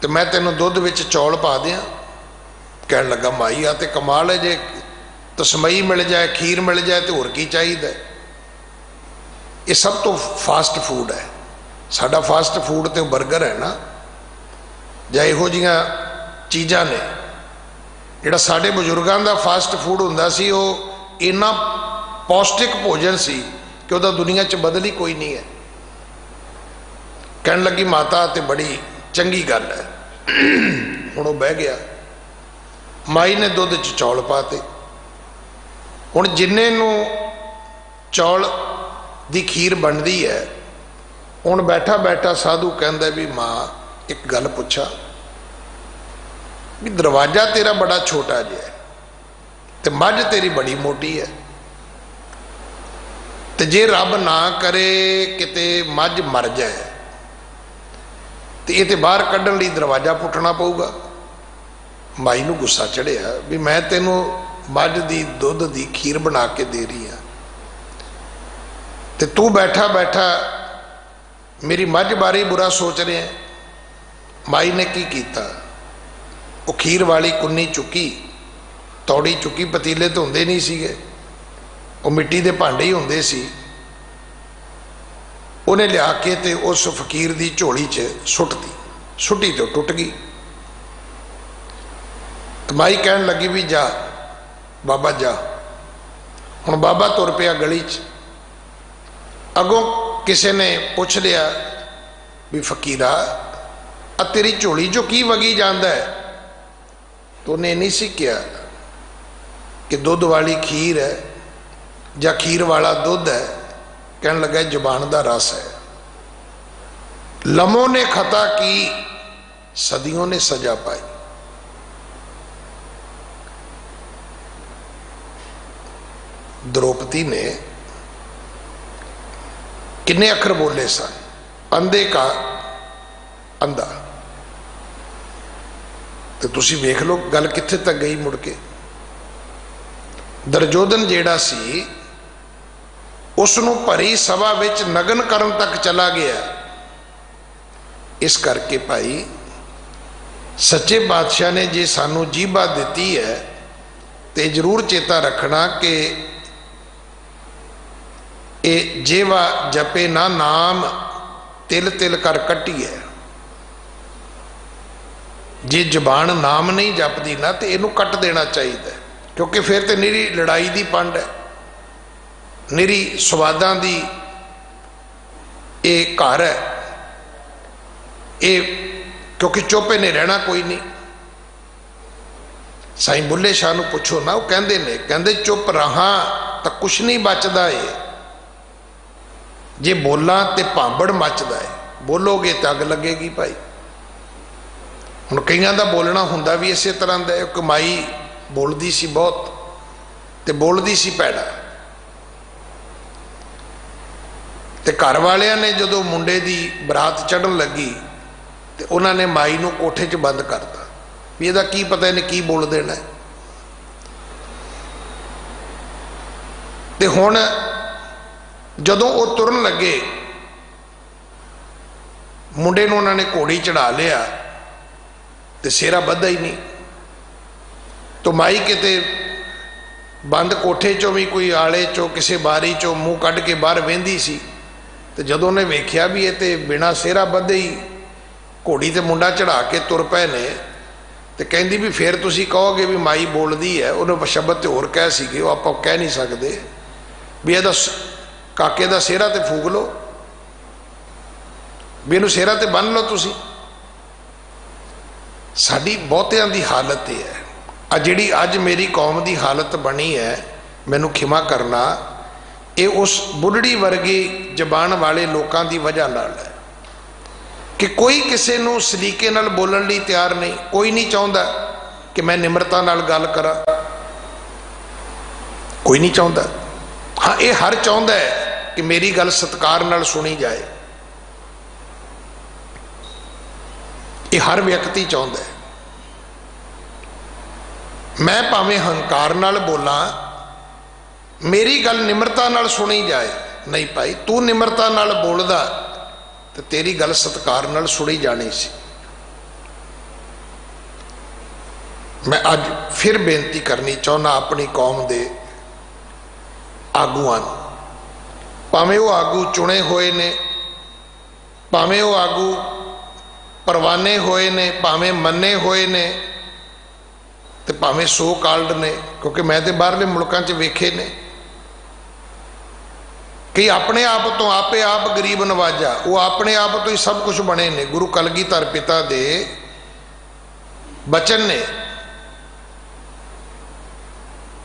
तो मैं तेनों दुध विच चौल पा दियाँ। कहन लगा माई आ ते कमाल है, जे तसमई मिल जाए खीर मिल जाए तो होर की चाहिए। ये सब तो फास्ट फूड है, साडा फास्ट फूड तो बर्गर है ना, जां इहो जिहियां चीज़ां ने। जिहड़ा साडे बजुर्गों का फास्ट फूड हुंदा सी वो इन्ना पौष्टिक भोजन सी कि उहदा दुनिया च बदल ही कोई नहीं है। कहन लगी माता तो बड़ी चंगी गल है। हुण वो बह गया, माई ने दुध च चौल पाते। हुण जिन्ने नूं चौल दी खीर बनती है, हुण बैठा बैठा साधु कहंदा भी माँ एक गल पुछा भी दरवाजा तेरा बड़ा छोटा जिहा है ते मझ तेरी बड़ी मोटी है, ते जे रब ना करे किते मझ मर जाए तो ये तो बाहर कढ़न लई दरवाजा पुटना पऊगा। माई नूं गुस्सा चढ़िया भी मैं तेनों मझ दी दुध दी खीर बना के दे रही हाँ ते तू बैठा बैठा मेरी मझ बारे बुरा सोच रहे हैं। माई ने की कीता, वो खीर वाली कुन्नी चुकी, तौड़ी चुकी, पतीले तो होंदे नहीं सीगे, वो मिट्टी के भांडे ही होंदे सी। उन्हें लिया के ते उस फकीर की झोली च सुट दी, सुटी तो टुट गई। तो माई कहन लगी भी जा बाबा जा। हुण बाबा तुर पिया गली च, अगों किसी ने पूछ लिया भी फकीरा आ तेरी झोली जो की वगी जाता है, तो उन्हें नहीं सी किया कि दुध वाली खीर है या खीर वाला दुध है। कहने लगा जुबान का रस है। लमों ने खता की, सदियों ने सजा पाई। द्रौपदी ने किन्ने अखर बोले सन, अंधे का अंधा। तो तुसी वेख लो गल कित्थे तक गई मुड़ के। दुर्योधन जेड़ा सी उसनों भरी सभा विच नगन करन तक चला गया। इस करके भाई सच्चे पातशाह ने जे सानू जीभा दिती है तो जरूर चेता रखना कि ये जेवा जपे ना नाम तिल तिल कर कटी है। जे जबान नाम नहीं जपदी ना तो इनू कट देना चाहिए, क्योंकि फिर तो निरी लड़ाई की पंड है, निरी स्वादां दी ये घर है ये, क्योंकि चुप ने रहना कोई नहीं। साईं बुल्ले शाह नूं पुछो ना, वो कहंदे ने, कहंदे चुप रहा तो कुछ नहीं बचदा है, जे बोला तो भांबड़ मचदा है, बोलोगे तो अग लगेगी भाई। हुण कईयां दा बोलना हुंदा भी इसे तरह का। एक माई बोलदी सी बहुत ते बोलदी सी भैड़ा, ते घर वालियां ने जदों मुंडे दी बरात चढ़न लगी तो उन्होंने माई नूं कोठे च बंद करता भी ਇਹਦਾ ਕੀ ਪਤਾ ਇਹਨੇ ਕੀ ਬੋਲ ਦੇਣਾ। ਤੇ ਹੁਣ ਜਦੋਂ ਉਹ ਤੁਰਨ ਲੱਗੇ, ਮੁੰਡੇ ਨੂੰ ਉਹਨਾਂ ਨੇ ਘੋੜੀ ਚੜਾ ਲਿਆ ਤੇ ਸਿਹਰਾ ਵੱਧਾ ਹੀ ਨਹੀਂ। तो माई किते बंद कोठे चों भी कोई आले चों किसी बारी चों मूँह कढ़ के बाहर वेंदी सी, तो जदों ने वेख्या भी ये तो बिना सिहरा बद्धे ही घोड़ी ते मुंडा चढ़ा के तुर पे ने, तो कहती भी फिर तुसी कहोगे भी माई बोलती है। उन्हें शब्द तो होर कह सीगे, वो आप कह नहीं सकते भी ਇਹਦਾ काके का सिहरा तो फूक लो, भी इनू सिहरा तो बन लो तुसी। साडी बहुतियां दी हालत ये है, आ जिहड़ी अज मेरी कौम की हालत बनी है, मैनू खिमा करना, ये उस बुढ़ड़ी वर्गी जबान वाले लोगों की वजह नाल है कि कोई किसी नू सलीके नाल बोलण लई तैयार नहीं। कोई नहीं चाहता कि मैं निमरता नाल गल करा, कोई नहीं चाहता। हाँ, ये हर चाहता है कि मेरी गल सत्कार नाल सुनी जाए, ये हर व्यक्ति चाहता है। मैं भावें हंकार नाल बोला, मेरी गल निमरता नाल सुनी जाए। नहीं भाई, तू निमरता नाल बोलदा तो तेरी गल सत्कार नाल सुनी जानी सी। मैं अज फिर बेनती करनी चाहना अपनी कौम दे आगूआं नूं, भावें वो आगू चुने हुए ने, भावें वो आगू परवाने हुए ने, भावें मन्ने हुए ने, तो भावें सो काल्ड ने, क्योंकि मैं तो बाहरले मुल्कों च वेखे ने कि अपने आप तो आपे आप गरीब नवाजा, वो अपने आप तो ही सब कुछ बने ने। गुरु कलगीधर पिता दे बचन ने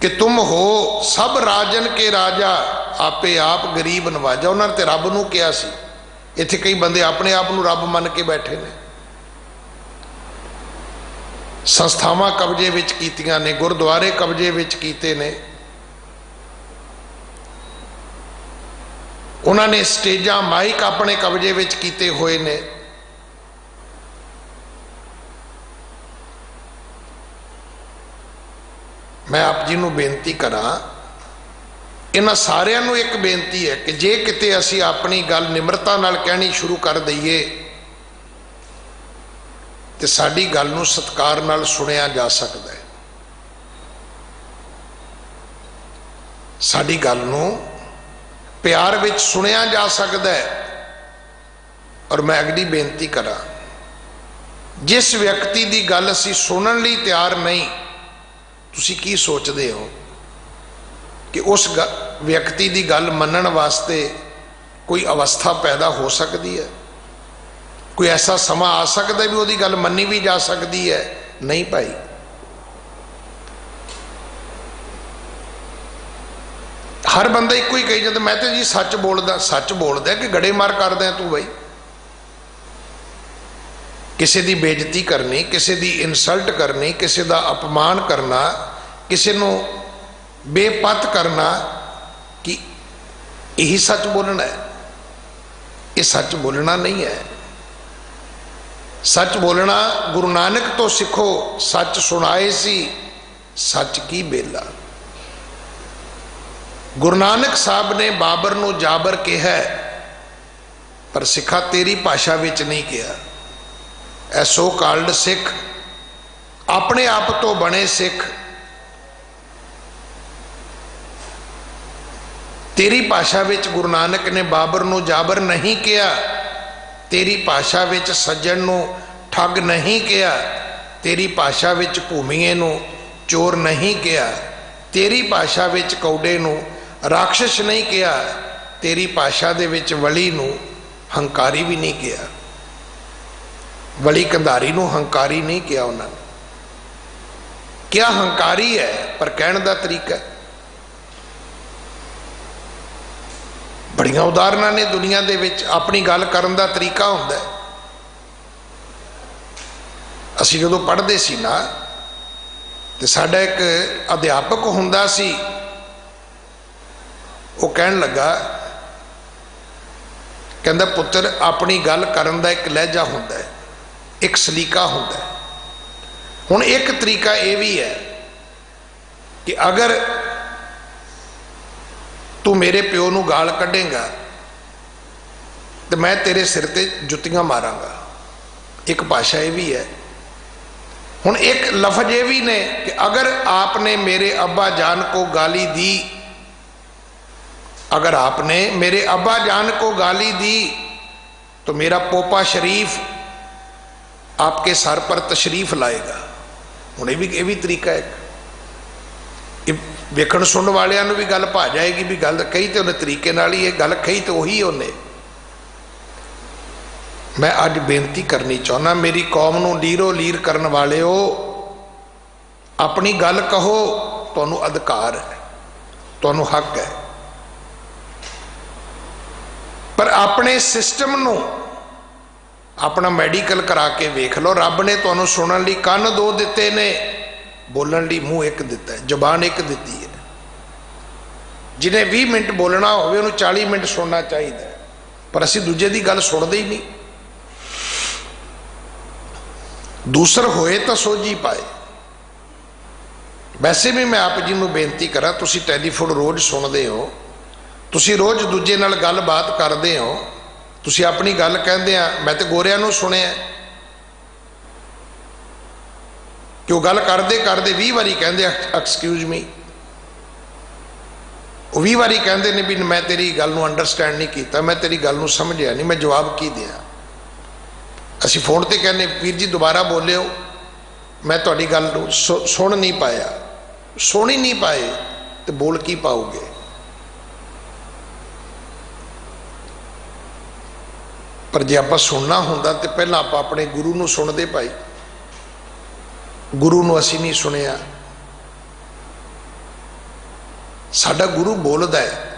कि तुम हो सब राजन के राजा, आपे आप गरीब नवाजा। उन्होंने तो रब नूं कहा सी, इत्थे कई बंदे अपने आप नूं रब मन के बैठे ने। संस्थावां कब्जे विच कीतियां ने, गुरुद्वारे कब्जे विच कीते ने, उन्होंने स्टेजां माइक अपने कब्जे विच कीते हुए ने। मैं आप जी नूं बेनती करा, इन्हां सारिआं नूं एक बेनती है कि जे किते असीं अपनी गल निमरता नाल कहनी शुरू कर दईए तो साडी गल नूं सत्कार नाल सुनिया जा सकता है। साडी गल नूं प्यार विच सुनिया जा सकता है। और मैं अगली बेनती करा, जिस व्यक्ति की गल असीं सुनन लई तैयार नहीं, तुसीं की सोचते हो कि उस व्यक्ति की गल मनण वास्ते कोई अवस्था पैदा हो सकती है? कोई ऐसा समा आ सकता है भी उसकी गल मनी भी जा सकती है? नहीं भाई। हर बंदा एको ही कही जाता, मैं तो जी सच बोलदा कि गड़े मार करदा है तू बई। किसी की बेइज्जती करनी, किसी की इंसल्ट करनी, किसी का अपमान करना, किसी को बेपत करना, कि यही सच बोलना है? ये सच बोलना नहीं है। सच बोलना गुरु नानक तो सिखो, सच सुनाए सी सच की बेला। गुरु नानक साहब ने बाबर नूं जाबर कहा, पर सिखा तेरी भाषा विच नहीं कहा। ऐसो काल्ड सिख अपने आप तो बने सिख, तेरी भाषा विच गुरु नानक ने बाबर नूं जाबर नहीं कहा। तेरी भाषा विच सज्जन नूं ठग नहीं कहा। तेरी भाषा विच भूमीए नूं चोर नहीं कहा। तेरी भाषा विच कौडे नूं राक्षस नहीं कहा। तेरी भाषा दे विच वली नूं हंकारी भी नहीं कहा। वली कंधारी नूं हंकारी नहीं कहा उन्होंने। क्या हंकारी है, पर कहने का तरीका है। बड़ियां उदाहरणा ने दुनिया दे विच अपनी गल करन दा तरीका हुंदा है। असी जदों पढ़दे सी ना, ते साडा एक अध्यापक हुंदा सी, वो कहण लगा, कहंदा पुत्र अपनी गल करन दा एक लहजा हुंदा है, एक सलीका हुंदा है। हुण एक तरीका यह भी है कि अगर तू मेरे प्यो नूं गाल कढ़ेगा तो मैं तेरे सिर ते जुत्तियां मारांगा। एक भाषा यह भी है। हुण एक लफज ये भी ने कि अगर आपने मेरे अब्बा जान को गाली दी, अगर आपने मेरे अब्बा जान को गाली दी तो मेरा पोपा शरीफ आपके सर पर तशरीफ लाएगा। हुण ये भी तरीका है। वेखण सुनने वालियां नूं भी गल भा जाएगी भी गल कही तो उन्हें तरीके नाल ही, गल कही तो उही उन्हें। मैं अज बेनती करनी चाहना, मेरी कौम नूं लीरो लीर करन वाले हो, अपनी गल कहो, तुहानूं अधिकार है, तुहानूं हक है, पर अपने सिस्टम नूं अपना मैडिकल करा के वेख लो। रब ने तुहानूं सुनन लई कन्न दो दिते ने, बोलण लई मूँह एक दिता है, जबान एक दिती है। जिन्हें 20 मिनट बोलना होवे उन्हें 40 मिनट सुनना चाहिए, पर असीं दूजे दी गल सुनदे ही नहीं। दूसर होए तो सोझी पाए। वैसे भी मैं आप जी नूं बेनती करा, तुसीं टैलीफोन रोज़ सुनते हो, तुसीं रोज़ दूजे नाल गल बात करते हो, तुसीं अपनी गल कहंदे आ मैं तो गोरियां नूं सुनिया कि वह गल करते करते 20 बारी कहंदे एक्सक्यूज मी, 20 बारी कहंदे ने भी मैं तेरी गल नूं अंडरस्टैंड नहीं किया, मैं तेरी गल नूं समझिया नहीं, मैं जवाब की दिया। असीं फोन ते कहने वीर जी दोबारा बोलियो, मैं तुहाडी गल सुन नहीं पाया। सुन ही नहीं पाए तो बोल की पाओगे। पर जे आपां सुनना हुंदा तो पहला आपां अपने गुरु नूं सुनदे भाई। गुरु नूं असीं नहीं सुनिया। साडा गुरु बोलदा है।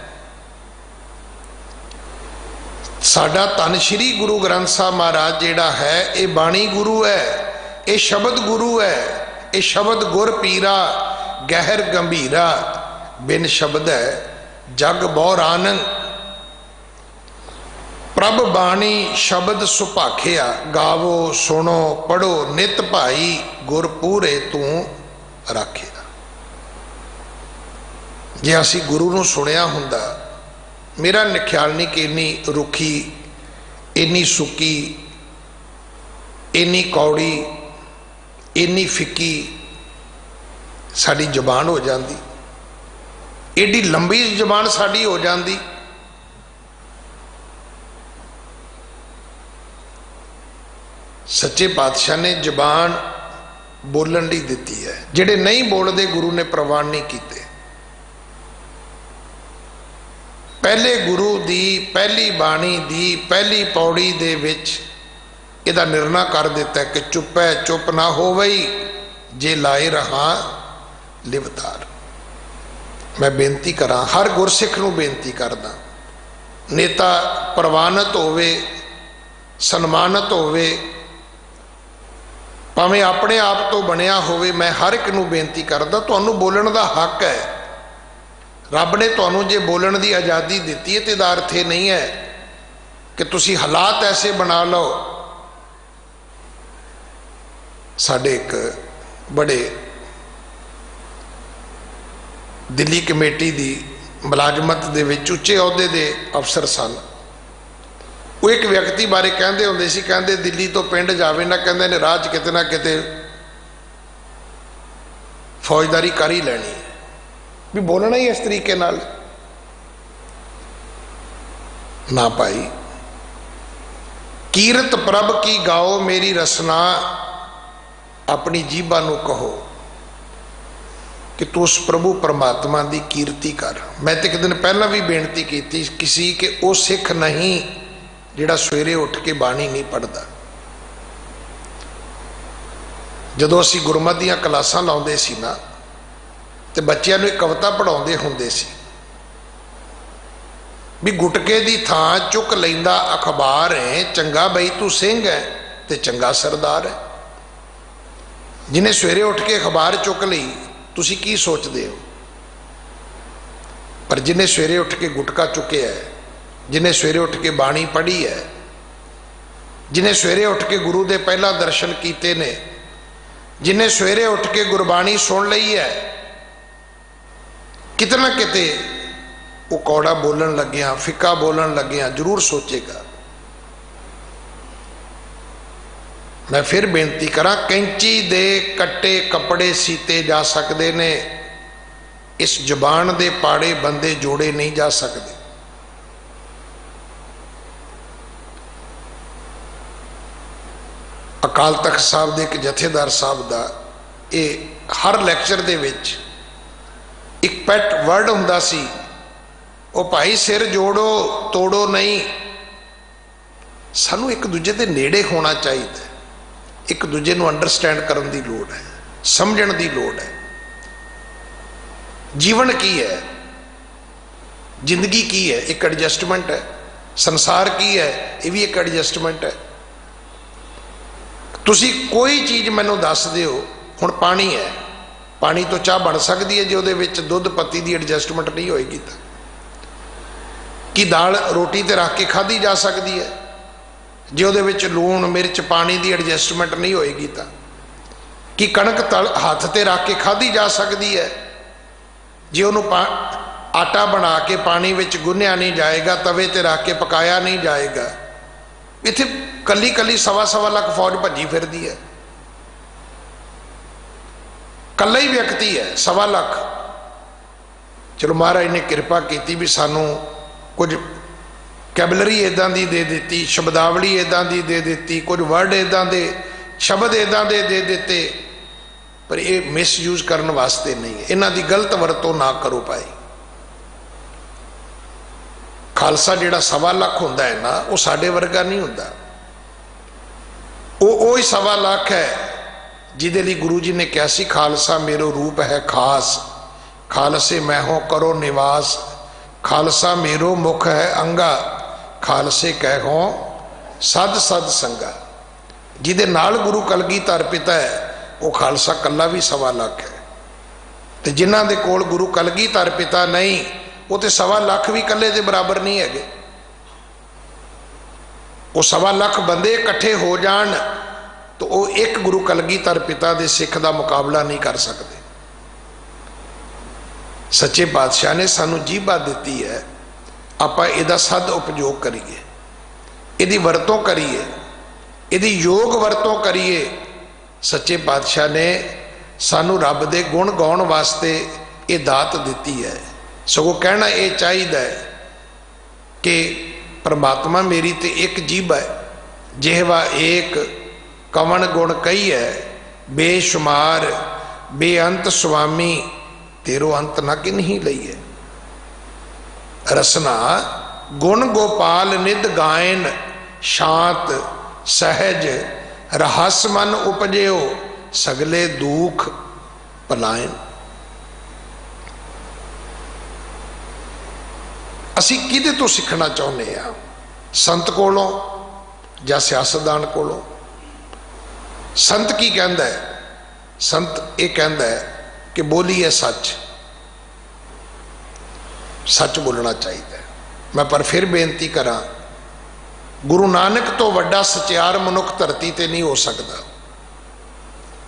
साडा धन श्री गुरु ग्रंथ साहब महाराज जिहड़ा है ये बाणी गुरु है, ये शब्द गुरु है, ये शब्द गुर पीरा गहर गंभीरा, बिन शब्द है जग बहु रानन। प्रभ बाणी शब्द सुभाखिया, गावो सुनो पढ़ो नित भाई, गुर पूरे तू राखिया। जे असी गुरु नूं सुनिया हुंदा, मेरा ख्याल नहीं कि इन्नी रुखी, इन्नी सुकी, इन्नी कौड़ी, इन्नी फिक्की साड़ी जबान हो जाती, एडी लंबी जबान साड़ी हो जाती। सच्चे पातशाह ने जबान बोलन ली दिती है, जिहड़े नहीं बोलते गुरु ने प्रवान नहीं किए। पहले गुरु दी पहली बाणी दी पहली पौड़ी दे विच इहदा निर्णय कर दिता है कि चुप है चुप ना हो वई, जे लाए रहा लिवतार। मैं बेनती करा हर गुरसिख नूं बेनती करदा, नेता प्रवानित होवे, सन्मानित होवे, भावें अपने आप तो बनिया होवे, मैं हर एक नूं बेनती करदा, तुहानूं बोलण दा हक है। रब ने तुहानूं जे बोलण दी आज़ादी दिती है तो इहदा अर्थ ये नहीं है कि तुसीं हालात ऐसे बना लो। साडे एक बड़े दिल्ली कमेटी दी मुलाजमत दे विच उच्चे अहुदे दे अफसर सन। वो एक व्यक्ति बारे कहते होंदे सी, कहते दिल्ली तो पिंड जावे ना, कहते ने राह किते ना किते फौजदारी कर ही लैनी, भी बोलना ही इस तरीके नाल ना भाई। कीरत प्रभ की गाओ मेरी रसना, अपनी जीभा नूं कहो कि तू उस प्रभु परमात्मा की कीर्ति कर। मैं तो एक दिन पहला भी बेनती की किसी कि वो सिख नहीं जिहड़ा सवेरे उठ के बाणी नहीं पढ़ता। जदों असी गुरमत दीयां क्लासां लाउंदे सी ना, तो बच्चों को एक कविता पढ़ाते होंदे सी भी गुटके की थां चुक लैंदा अखबार है, चंगा बई तू सिंह है तो चंगा सरदार है। जिन्हें सवेरे उठ के अखबार चुक ली तुसी की सोचते हो, पर जिन्हें सवेरे उठ के गुटका चुके है, जिन्हें सवेरे उठ के बाणी पढ़ी है, जिन्हें सवेरे उठ के गुरु के पहला दर्शन किए ने, जिन्हें सवेरे उठ के गुरबाणी सुन लई है, किते ना किते वो कौड़ा बोलन लग्या, फिक्का बोलन लग्या जरूर सोचेगा। मैं फिर बेनती करा, कैंची दे कट्टे कपड़े सीते जा सकते ने, इस जुबान दे पाड़े बंदे जोड़े नहीं जा सकते। अकाल तख्त साहब दे एक जथेदार साहब दा ये हर लैक्चर दे विच एक पैट वर्ड हुंदा सी, ओ भाई सिर जोड़ो तोड़ो नहीं। सानू एक दूजे दे नेड़े होना चाहिए, एक दूजे नू अंडरस्टैंड करन दी लोड़ है, समझण दी लोड़ है। जीवन की है, जिंदगी की है, एक एडजस्टमेंट है। संसार की है, ये भी एक एडजस्टमेंट है। तुसी कोई चीज़ मैनू दस दिओ, हुण पानी है, पानी तो चाह बन सकती है जो उहदे विच दुध पत्ती की एडजस्टमेंट नहीं होएगी तो कि दाल रोटी ते रख के खाधी जा सकती है, जो उहदे विच लूण मिर्च पानी की एडजस्टमेंट नहीं होएगी तो कि कणक तल हथ ते रख के खाधी जा सकती है, जे उहनूं आटा बना के पानी विच गुन्निया नहीं जाएगा, तवे ते रख के पकाया नहीं जाएगा। इत्थे कली कली सवा सवा लाख फौज भजी फिरदी है, कला ही व्यक्ति है सवा लाख। चलो महाराज ने कृपा की भी सानू कुछ कैबलरी इदां दी दे दी, शब्दावली इदां दी दे दी, कुछ वर्ड इदां दे, शब्द इदां दे दिते, पर ये मिसयूज करने वास्ते नहीं है। इन्हां दी गलत वरतों ना करो पाए। खालसा जिहड़ा सवा लाख हुंदा है ना, वो साडे वर्गा नहीं हुंदा। वो ही सवा लाख है जिहदे लई गुरु जी ने कहा सी, खालसा मेरो रूप है खास, खालसे मैं हो करो निवास, खालसा मेरो मुख है अंगा, खालसे कहो सद सद संगा। जिहदे नाल गुरु कलगीधर पिता है, वो खालसा कला भी सवा लाख है। तो जिन्हां दे कोल गुरु कलगीधर पिता नहीं, वो तो सवा लाख भी कले के बराबर नहीं है। वो सवा लाख बंदे इकट्ठे हो जान तो वो एक गुरु कलगीधर पिता दे सिख का मुकाबला नहीं कर सकते। सच्चे पातशाह ने सानू जीभा दी है, आपां इहदा सद उपयोग करिए, इहदी वरतों करिए, इहदी योग वरतों करिए। सच्चे पातशाह ने सानू रब दे गुण गाउण वास्ते ये दात दी है। सगों कहना ये चाहिए कि परमात्मा मेरी तो एक जीभ है, जिहवा एक कवन गुण कही है, बेशुमार बेअंत स्वामी तेरो अंत न कि नहीं लईए। रसना गुण गोपाल निध गायन, शांत सहज रहस मन उपजयो, सगले दुख पलायन। असी किहदे तो सीखना चाहुंदे आ, संत कोलों या सियासतदान कोलों? संत की कहंदा है? संत ये कहंदा है कि बोलीए सच, सच बोलना चाहिए। मैं पर फिर बेनती करा, गुरु नानक तो वड्डा सचियार मनुख धरती ते नहीं हो सकता।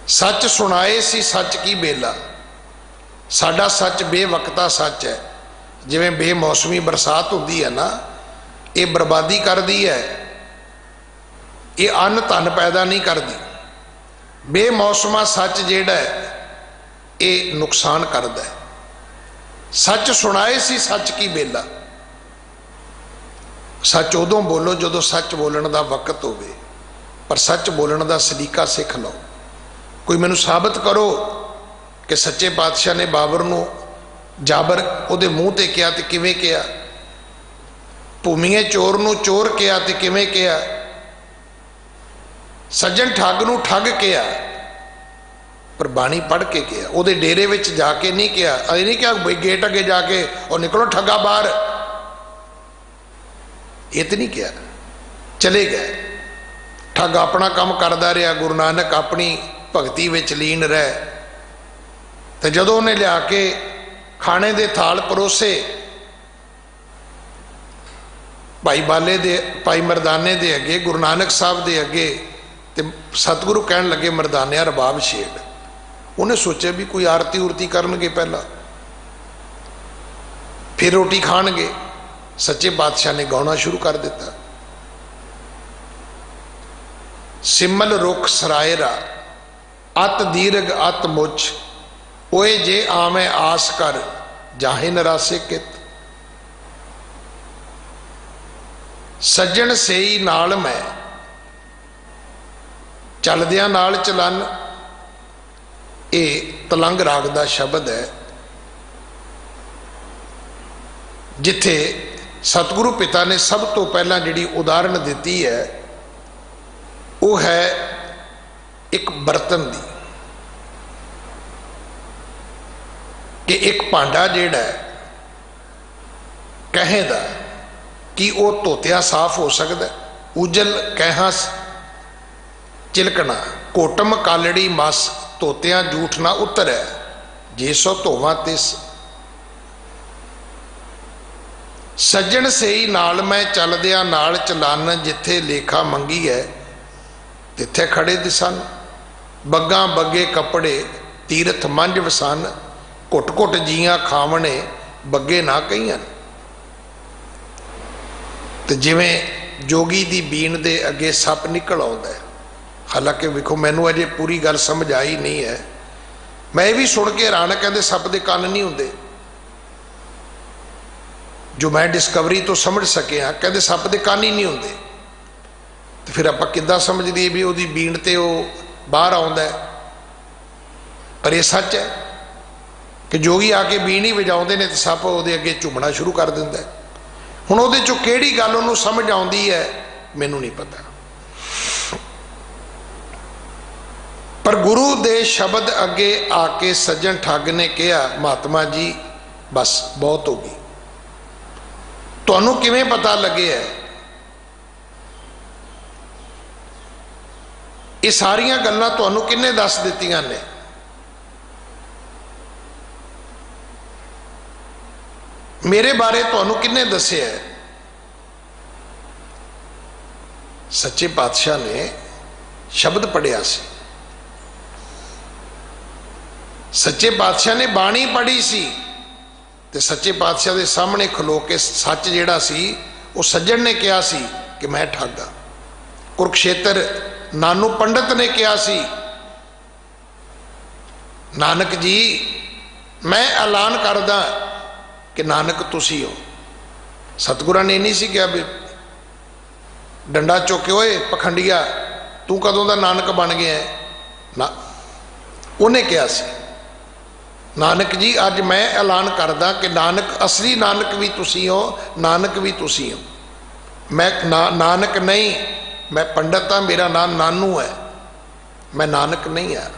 सच सुनाए सी सच की बेला, साडा सच बेवकता सच है। जिवें बेमौसमी बरसात होती है ना, ये बर्बादी कर दी है, ये अन्न धन पैदा नहीं करती। बेमौसमा सच जिहड़ा है ये नुकसान करता है। सच सुनाए सी सच की बेला, सच उदों बोलो जो सच बोलने का वक्त होवे, पर सच बोलने का सलीका सीख लो। कोई मैनू साबित करो कि सच्चे पातशाह ने बाबर नू जाबर उहदे मूँह ते कहा तो किवें कहा, भूमीए चोर नू चोर कहा तो किवें कहा, सज्जन ठग नू ठग कहा, पर बाणी पढ़ के कहा। उहदे डेरे विच जाके नहीं कहा, अजे नहीं कहा बई गेट अगे जाके और निकलो ठगा बाहर, ये तो नहीं कहा। चले गए, ठग अपना काम करता रहा, गुरु नानक अपनी भगती विच लीन रहे। तो जदों उन्हें लिया के खाने दे थाल परोसे, भाई बाले दे भाई मरदाने दे अगे, गुरु नानक साहब दे अगे, ते सतगुरु कहन लगे, मरदानिया रबाब छेड़। उन्हें सोचा भी कोई आरती उरती करनगे पहला, फिर रोटी खाणगे। सच्चे पातशाह ने गाना शुरू कर दिता, सिमल रुख सरायरा अत दीर्घ अत मुछ, ओए जे आवे आस कर जाहे नरासे कित। सज्जन सेई नाल मैं चलदियां नाल चलन, ये तलंग राग का शब्द है, जिथे सतगुरु पिता ने सब तो पहला जिहड़ी उदाहरण दी है वो है एक बर्तन की, कि एक भांडा जिहड़ा कहे दा कि वो धोतिया साफ हो सकता, उजल कहा चिलकना, कोटम कालड़ी मस धोतिया जूठ ना उतरै, जे सो धोवा तिस। सज्जन सेई नाल मैं चलदिया नाल चलन, जिथे लेखा मंगी है तिथे खड़े दिसन। बग्गा बग्गे कपड़े तीरथ मंझ वसन, घुट घुट जियां खावणे बग्गे ना कईयां। तो जिवें जोगी दी बीन दे अगे सप निकल आउंदा है, हालांकि वेखो मैनू अजे पूरी गल समझ आई नहीं है, मैं भी सुन के हैरान, कहते सप दे कंन नहीं हुंदे, जो मैं डिस्कवरी तो समझ सके हाँ, कहते सप दे कंन ही नहीं हुंदे। तो फिर आपां किद्दां समझ लईए भी उहदी बीन ते वो बाहर आउंदा है। पर यह सच है कि जोगी आके बीन ही वजाउंदे ने तो सप उहदे अगे झुमना शुरू कर दिंदा है। हुण उहदे चों किहड़ी गल उहनूं समझ आउंदी है मैनूं नहीं पता, पर गुरु दे शब्द अगे आके सज्जन ठग ने कहा, महात्मा जी बस बहुत हो गई। तुहानूं किवें पता लगे है ये सारियां गल्लां तुहानूं किन्ने दस दित्तियां ने? मेरे बारे तुहानूं किन्ने दस्सिया है? सच्चे पातशाह ने शब्द पढ़िया सी, सच्चे पातशाह ने बाणी पढ़ी सी, ते सच्चे पातशाह के सामने खलो के सच जिहड़ा सी वो सज्जन ने कहा सी कि मैं ठग हाँ। कुरुक्षेत्र नानू पंडित ने कहा सी, नानक जी मैं ऐलान करदा कि नानक तुसी हो। सतगुरां ने नहीं सी कहा भी डंडा चुके होए पखंडिया तू कदों दा नानक बन गया है ना, उन्हें कहा सी नानक जी अज मैं ऐलान करदा कि नानक असली नानक भी तुसी हो, नानक भी तुसी हो। मैं नानक नहीं, मैं पंडित हाँ, मेरा नाम नानू है, मैं नानक नहीं है।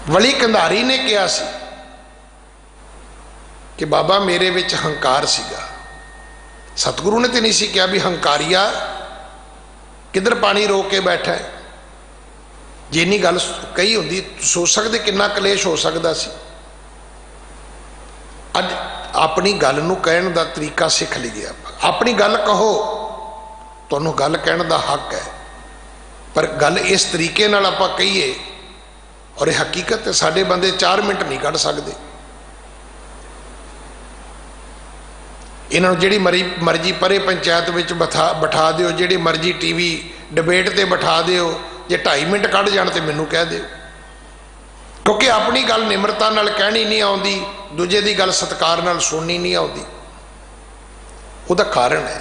वली कंधारी ने कहा सी कि बाबा मेरे विच हंकार सीगा। सतगुरु ने तो नहीं सी कहा भी हंकारिया किधर पानी रोक के बैठा है। जे इन्नी गल कही होंदी सोच सकते कितना कलेश हो सकता सी। अज अपनी गल नूं कहण दा तरीका सीख लीए, अपनी गल कहो, तुहानूं गल कहण दा हक है, पर गल इस तरीके नाल आपां कहीए और यह हकीकत है साडे बंदे 4 मिनट नहीं कढ़ सकते। इन्हों जिहड़ी मर्जी परे पंचायत विच बिठा दिओ, जिहड़ी मर्जी टीवी डिबेट ते बिठा दिओ, जे 2.5 मिनट कढ़ जाण ते मैनूं कह दिओ, क्योंकि अपनी गल निमरता नाल कहनी नहीं आउंदी, दूजे दी गल सत्कार नाल सुननी नहीं आउंदी। उहदा कारण है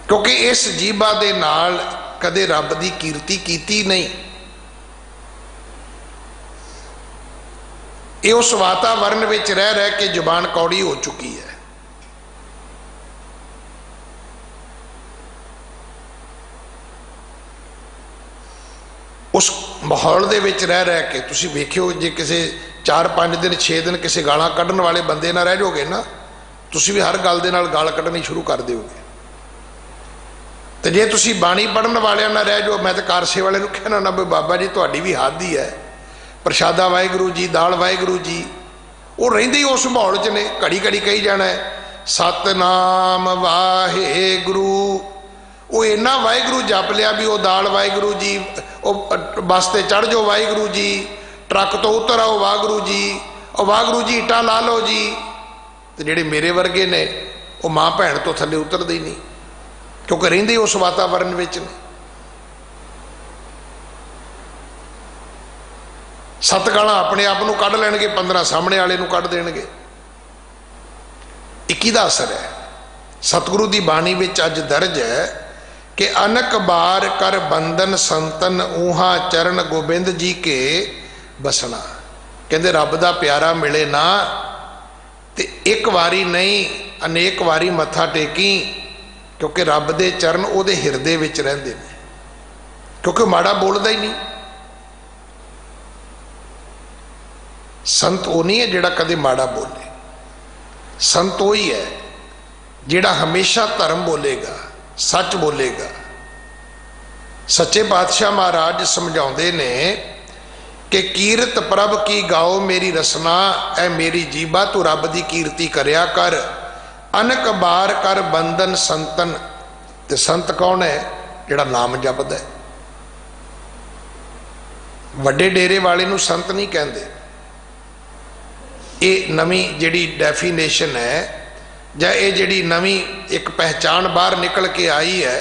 क्योंकि इस जीबा दे नाल कदे रब दी कीर्ति कीती नहीं। ये उस वातावरण विच रह रह के जुबान कौड़ी हो चुकी है। उस माहौल दे विच रह रह के तुसीं वेखिओ, जे किसी 4-5 दिन 6 दिन किसी गालां कढ़न वाले बंदे ना रह जाओगे ना, तुसीं भी हर गल दे नाल गाल कढ़नी शुरू कर दोगे। तो जे तुसीं बाणी पढ़न वालियां ना रह जाओ, मैं तो कारसे वाले नूं कहना ना भी बाबा जी तुहाडी भी हद ही है, प्रशादा वाहिगुरू जी, दाल वाहिगुरू जी, वो रहिंदे ही उस माहौल च ने। घड़ी घड़ी कही जाना है सतनाम वाहिगुरू, वो इन्ना वाहिगुरू जप लिया भी वो दाल वाहिगुरू जी, बस ते चढ़ जाओ वाहिगुरू जी, ट्रक तो उतर आओ वाहिगुरू जी, और वाहिगुरू जी इटा ला लो जी। तो जेडे मेरे वर्गे ने वो माँ भैन तो थले उतरते ही नहीं, क्योंकि रहिंदे उस वातावरण विच ने। सत्त गाला अपने आप को कढ़ लैणगे, 15 सामने वाले को कढ़ देणगे। इक्की दा असर है। सतगुरु की बाणी विच अज दर्ज है कि अनक बार कर बंधन संतन ऊहा चरण गोबिंद जी के बसना। कहते रब दा प्यारा मिले ना तो एक वारी नहीं अनेक वारी मत्था टेकी, क्योंकि रब दे चरण उहदे हिरदे विच रहिंदे ने, क्योंकि माड़ा बोलदा ही नहीं। संत वो नहीं है जिहड़ा कदे माड़ा बोले, संत वो ही है जिहड़ा हमेशा धर्म बोलेगा, सच बोलेगा। सच्चे पातशाह महाराज समझाते ने कि कीरत प्रभ की गाओ मेरी रसना, ऐ मेरी जीबा तू रब की कीर्ति करया कर। अनक बार कर बंधन संतन। ते संत कौन है? जिहड़ा नाम जपदा है। वड्डे डेरे वाले नूं संत नहीं कहंदे। ये नवी जिहड़ी डेफिनेशन है जां ये जिहड़ी नवी एक पहचान बाहर निकल के आई है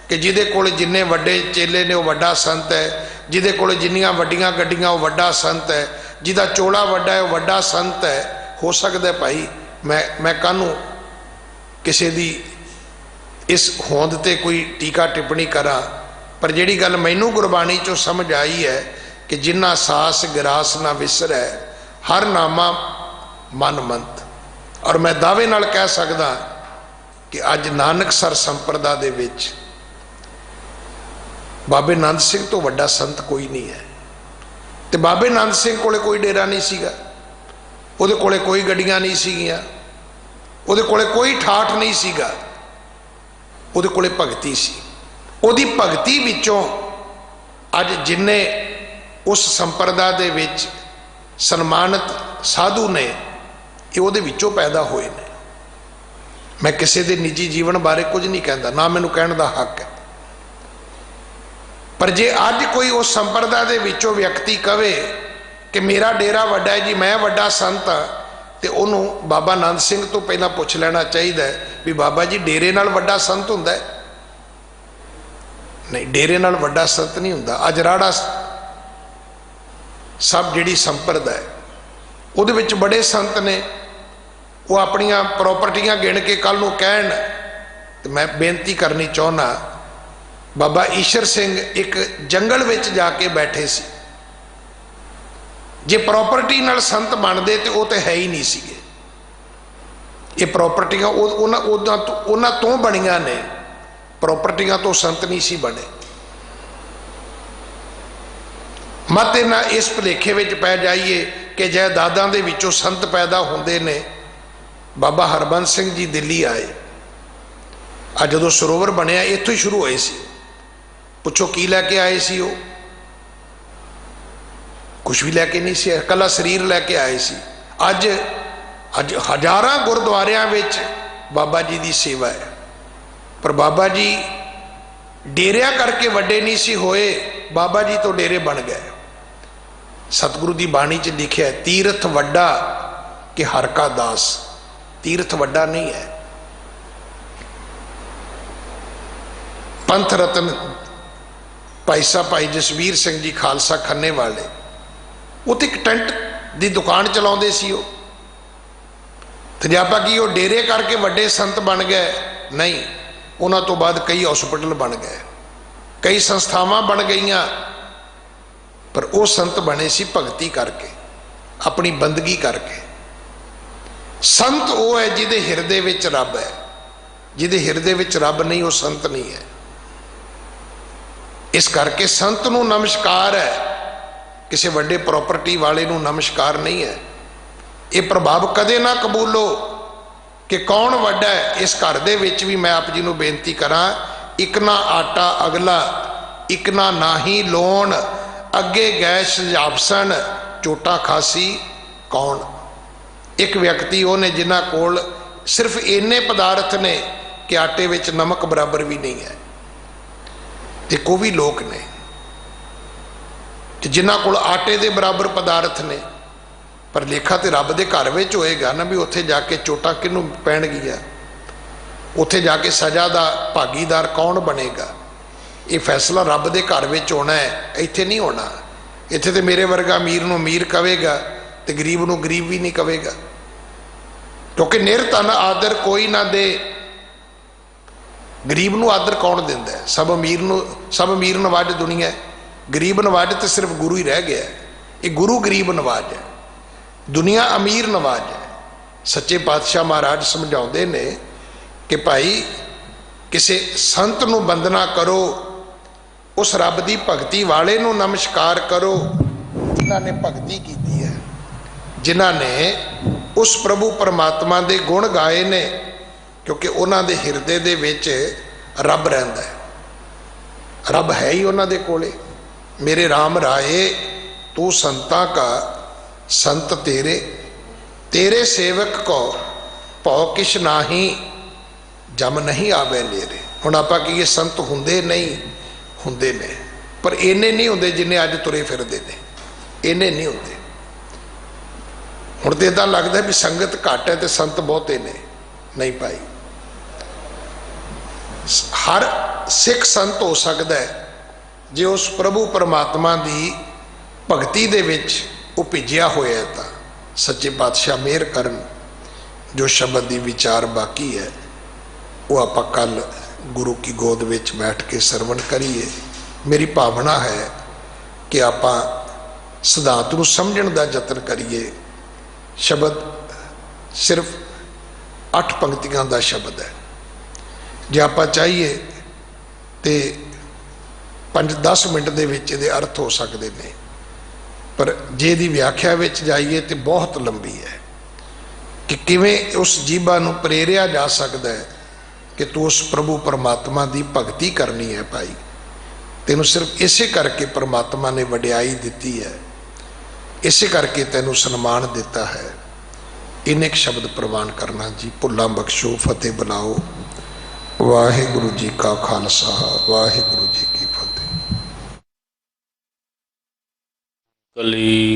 कि जिहदे कोल जिन्ने वड्डे चेले ने वो वड्डा संत है, जिहदे कोल जिन्नियां वड्डियां गड्डियां वो वड्डा संत है, जिहदा चोला वड्डा है वो वड्डा संत है। हो सकता है भाई मैं कानूं किसी दी इस होंद ते कोई टीका टिप्पणी करा, पर जिहड़ी गल मैनू गुरबाणी चों समझ आई है कि जिन्ना सास गिरास ना विसरै, हर नामा मन मंत। और मैं दावे नाल कह सकदा कि अज नानकसर संप्रदा दे विच बाबे नंद सिंह तो वड्डा संत कोई नहीं है। तो बाबे नंद सिंह कोले कोई डेरा नहीं सीगा, उहदे कोले कोई गड्डियां नहीं सीगियां, उहदे कोले कोई ठाठ नहीं सीगा, उहदे कोले भगती सी। उहदी भगती विचों अज जिन्ने उस संप्रदा दे विच सन्मानित साधु ने ये उहदे विचों पैदा होए ने। मैं किसी के निजी जीवन बारे कुछ नहीं कहता, ना मैनूं कहण दा हक है। पर जे अज कोई उस संप्रदा दे विचों व्यक्ति कहे कि मेरा डेरा वड्डा है जी, मैं वड्डा संत हाँ, तो उन्होंने बाबा नंद सिंह तो पहला पूछ लेना चाहिए भी बाबा जी डेरे नाल वड्डा संत हुंदा है? नहीं, डेरे नाल वड्डा संत नहीं हुंदा। अजराड़ा सब जिहड़ी संप्रदा है उहदे विच बड़े संत ने, वो अपनियां प्रॉपर्टियां गिण के कल नूं कहण। ते मैं बेनती करनी चाहुंदा, बाबा ईशर सिंह एक जंगल विच जाके बैठे सी। जे प्रॉपर्टी नाल संत बनदे ते वो तो है ही नहीं सीगे। ये प्रॉपर्टियां उन्हां तो बणियां ने, प्रॉपर्टियां तो संत नहीं सी बने। मत ना इस भुलेखे विच पै जाइए कि जायदादां दे विचों संत पैदा होंदे ने। बाबा हरबंस सिंह जी दिल्ली आए, अज जदों सरोवर बनिया इत्थों ही शुरू होए सी। पुछो की लैके आए सी? वो कुछ भी लैके नहीं सी, कला शरीर लैके आए सी। अज अज हजारां गुरुद्वारियां विच बाबा जी की सेवा है, पर बाबा जी डेरिया करके वड्डे नहीं सी होए, बाबा जी तो डेरे बन गए। सतगुरु की बाणी च लिखिया तीरथ वड्डा कि हर का दास। तीरथ वड्डा नहीं है। पंथ रतन भाई साहब भाई जसवीर सिंह जी खालसा खन्ने वाले, वो तो एक टेंट की दुकान चलाते सी। ते ਆਪਾਂ की वो डेरे करके वड्डे संत बन गए? नहीं, उन्हों तो बाद कई हॉस्पिटल बन गए, कई संस्थावां बन गईयां, पर वो संत बने सी भगती करके, अपनी बंदगी करके। संत वो है जिहदे हिरदे विच रब है, जिहदे हिरदे विच रब नहीं वो संत नहीं है। इस करके संत नूं नमस्कार है, किसी वड्डे प्रॉपर्टी वाले नूं नमस्कार नहीं है। ये प्रभाव कदे ना कबूलो कि कौन वड्डा है। इस घर दे विच भी मैं आप जी नूं बेनती करा, इक ना आटा अगला, इक ना नाही लोन, अगे गैस जापसन, चोटा खासी कौन। एक व्यक्ति उन्हें जिन्हां कोल सिर्फ इन्ने पदार्थ ने कि आटे विच नमक बराबर भी नहीं है, ते को भी लोग ने कि जिन्हां कोल आटे के बराबर पदार्थ ने, पर लेखा तो रब के घर में होएगा ना भी उत्थे जाके चोटां किनू पैणगियां, उत्थे जाके सज़ा का भागीदार कौन बनेगा। ये फैसला रब के घर में होना है, इत्थे नहीं होना। इत्थे तो मेरे वर्गा अमीर नूं अमीर कहेगा तो गरीब नूं गरीब भी नहीं कहेगा, क्योंकि निरधन आदर कोई ना दे। गरीब नूं आदर कौन दिंदा है? सब अमीर नवाज दुनिया है, गरीब नवाज तो सिर्फ गुरु ही रह गया है। ये गुरु गरीब नवाज है, दुनिया अमीर नवाज है। सच्चे पातशाह महाराज समझाते ने कि भाई किसी संत नूं वंदना करो, उस रब की भगती वाले नूं नमस्कार करो जिन्हां ने भगती की है, जिन्हां ने उस प्रभु परमात्मा के गुण गाए ने, क्योंकि उन्हां दे हिरदे दे विच रब रहिंदा है। रब है ही उन्हां दे कोले। मेरे राम राये तू संतां का संत तेरे, तेरे सेवक को भौ किश नाही जम नहीं आवे नेरे। हुण आपां कहिए संत हुंदे नहीं, हुंदे ने, पर इन्ने नहीं हुंदे जिन्ने अज तुरे फिरदे ने, इन्ने नहीं हुंदे। हुण तो इदां लगदा भी संगत घट है तो संत बहुते ने, नहीं भाई। हर सिख संत हो सकता है जे उस प्रभु परमात्मा की भगती दे विच उपिजिया होया तां सच्चे पातशाह मेहर करन। जो शब्द की विचार बाकी है वो आप कल गुरु की गोद विच बैठ के सरवण करिए। मेरी भावना है कि आप सिद्धांत नूं समझण दा यतन करिए। शब्द सिर्फ 8 पंक्तियां का शब्द है, जे आप चाहिए तो 5-10 मिनट दे विच इहदे अर्थ हो सकते हैं, पर जे दी व्याख्या विच जाइए तो बहुत लंबी है कि किवें उस जीभा नूं प्रेरिया जा सकता है कि तू उस प्रभु परमात्मा की भगती करनी है। भाई तेनू सिर्फ इसे करके परमात्मा ने वडियाई दी है, इसे करके तेनू सन्मान दिता है। इन्हें शब्द प्रवान करना जी। भुल्लां बख्शो, फतेह बुलाओ। वाहिगुरु जी का खालसा, वाहिगुरु जी की फतेह। कली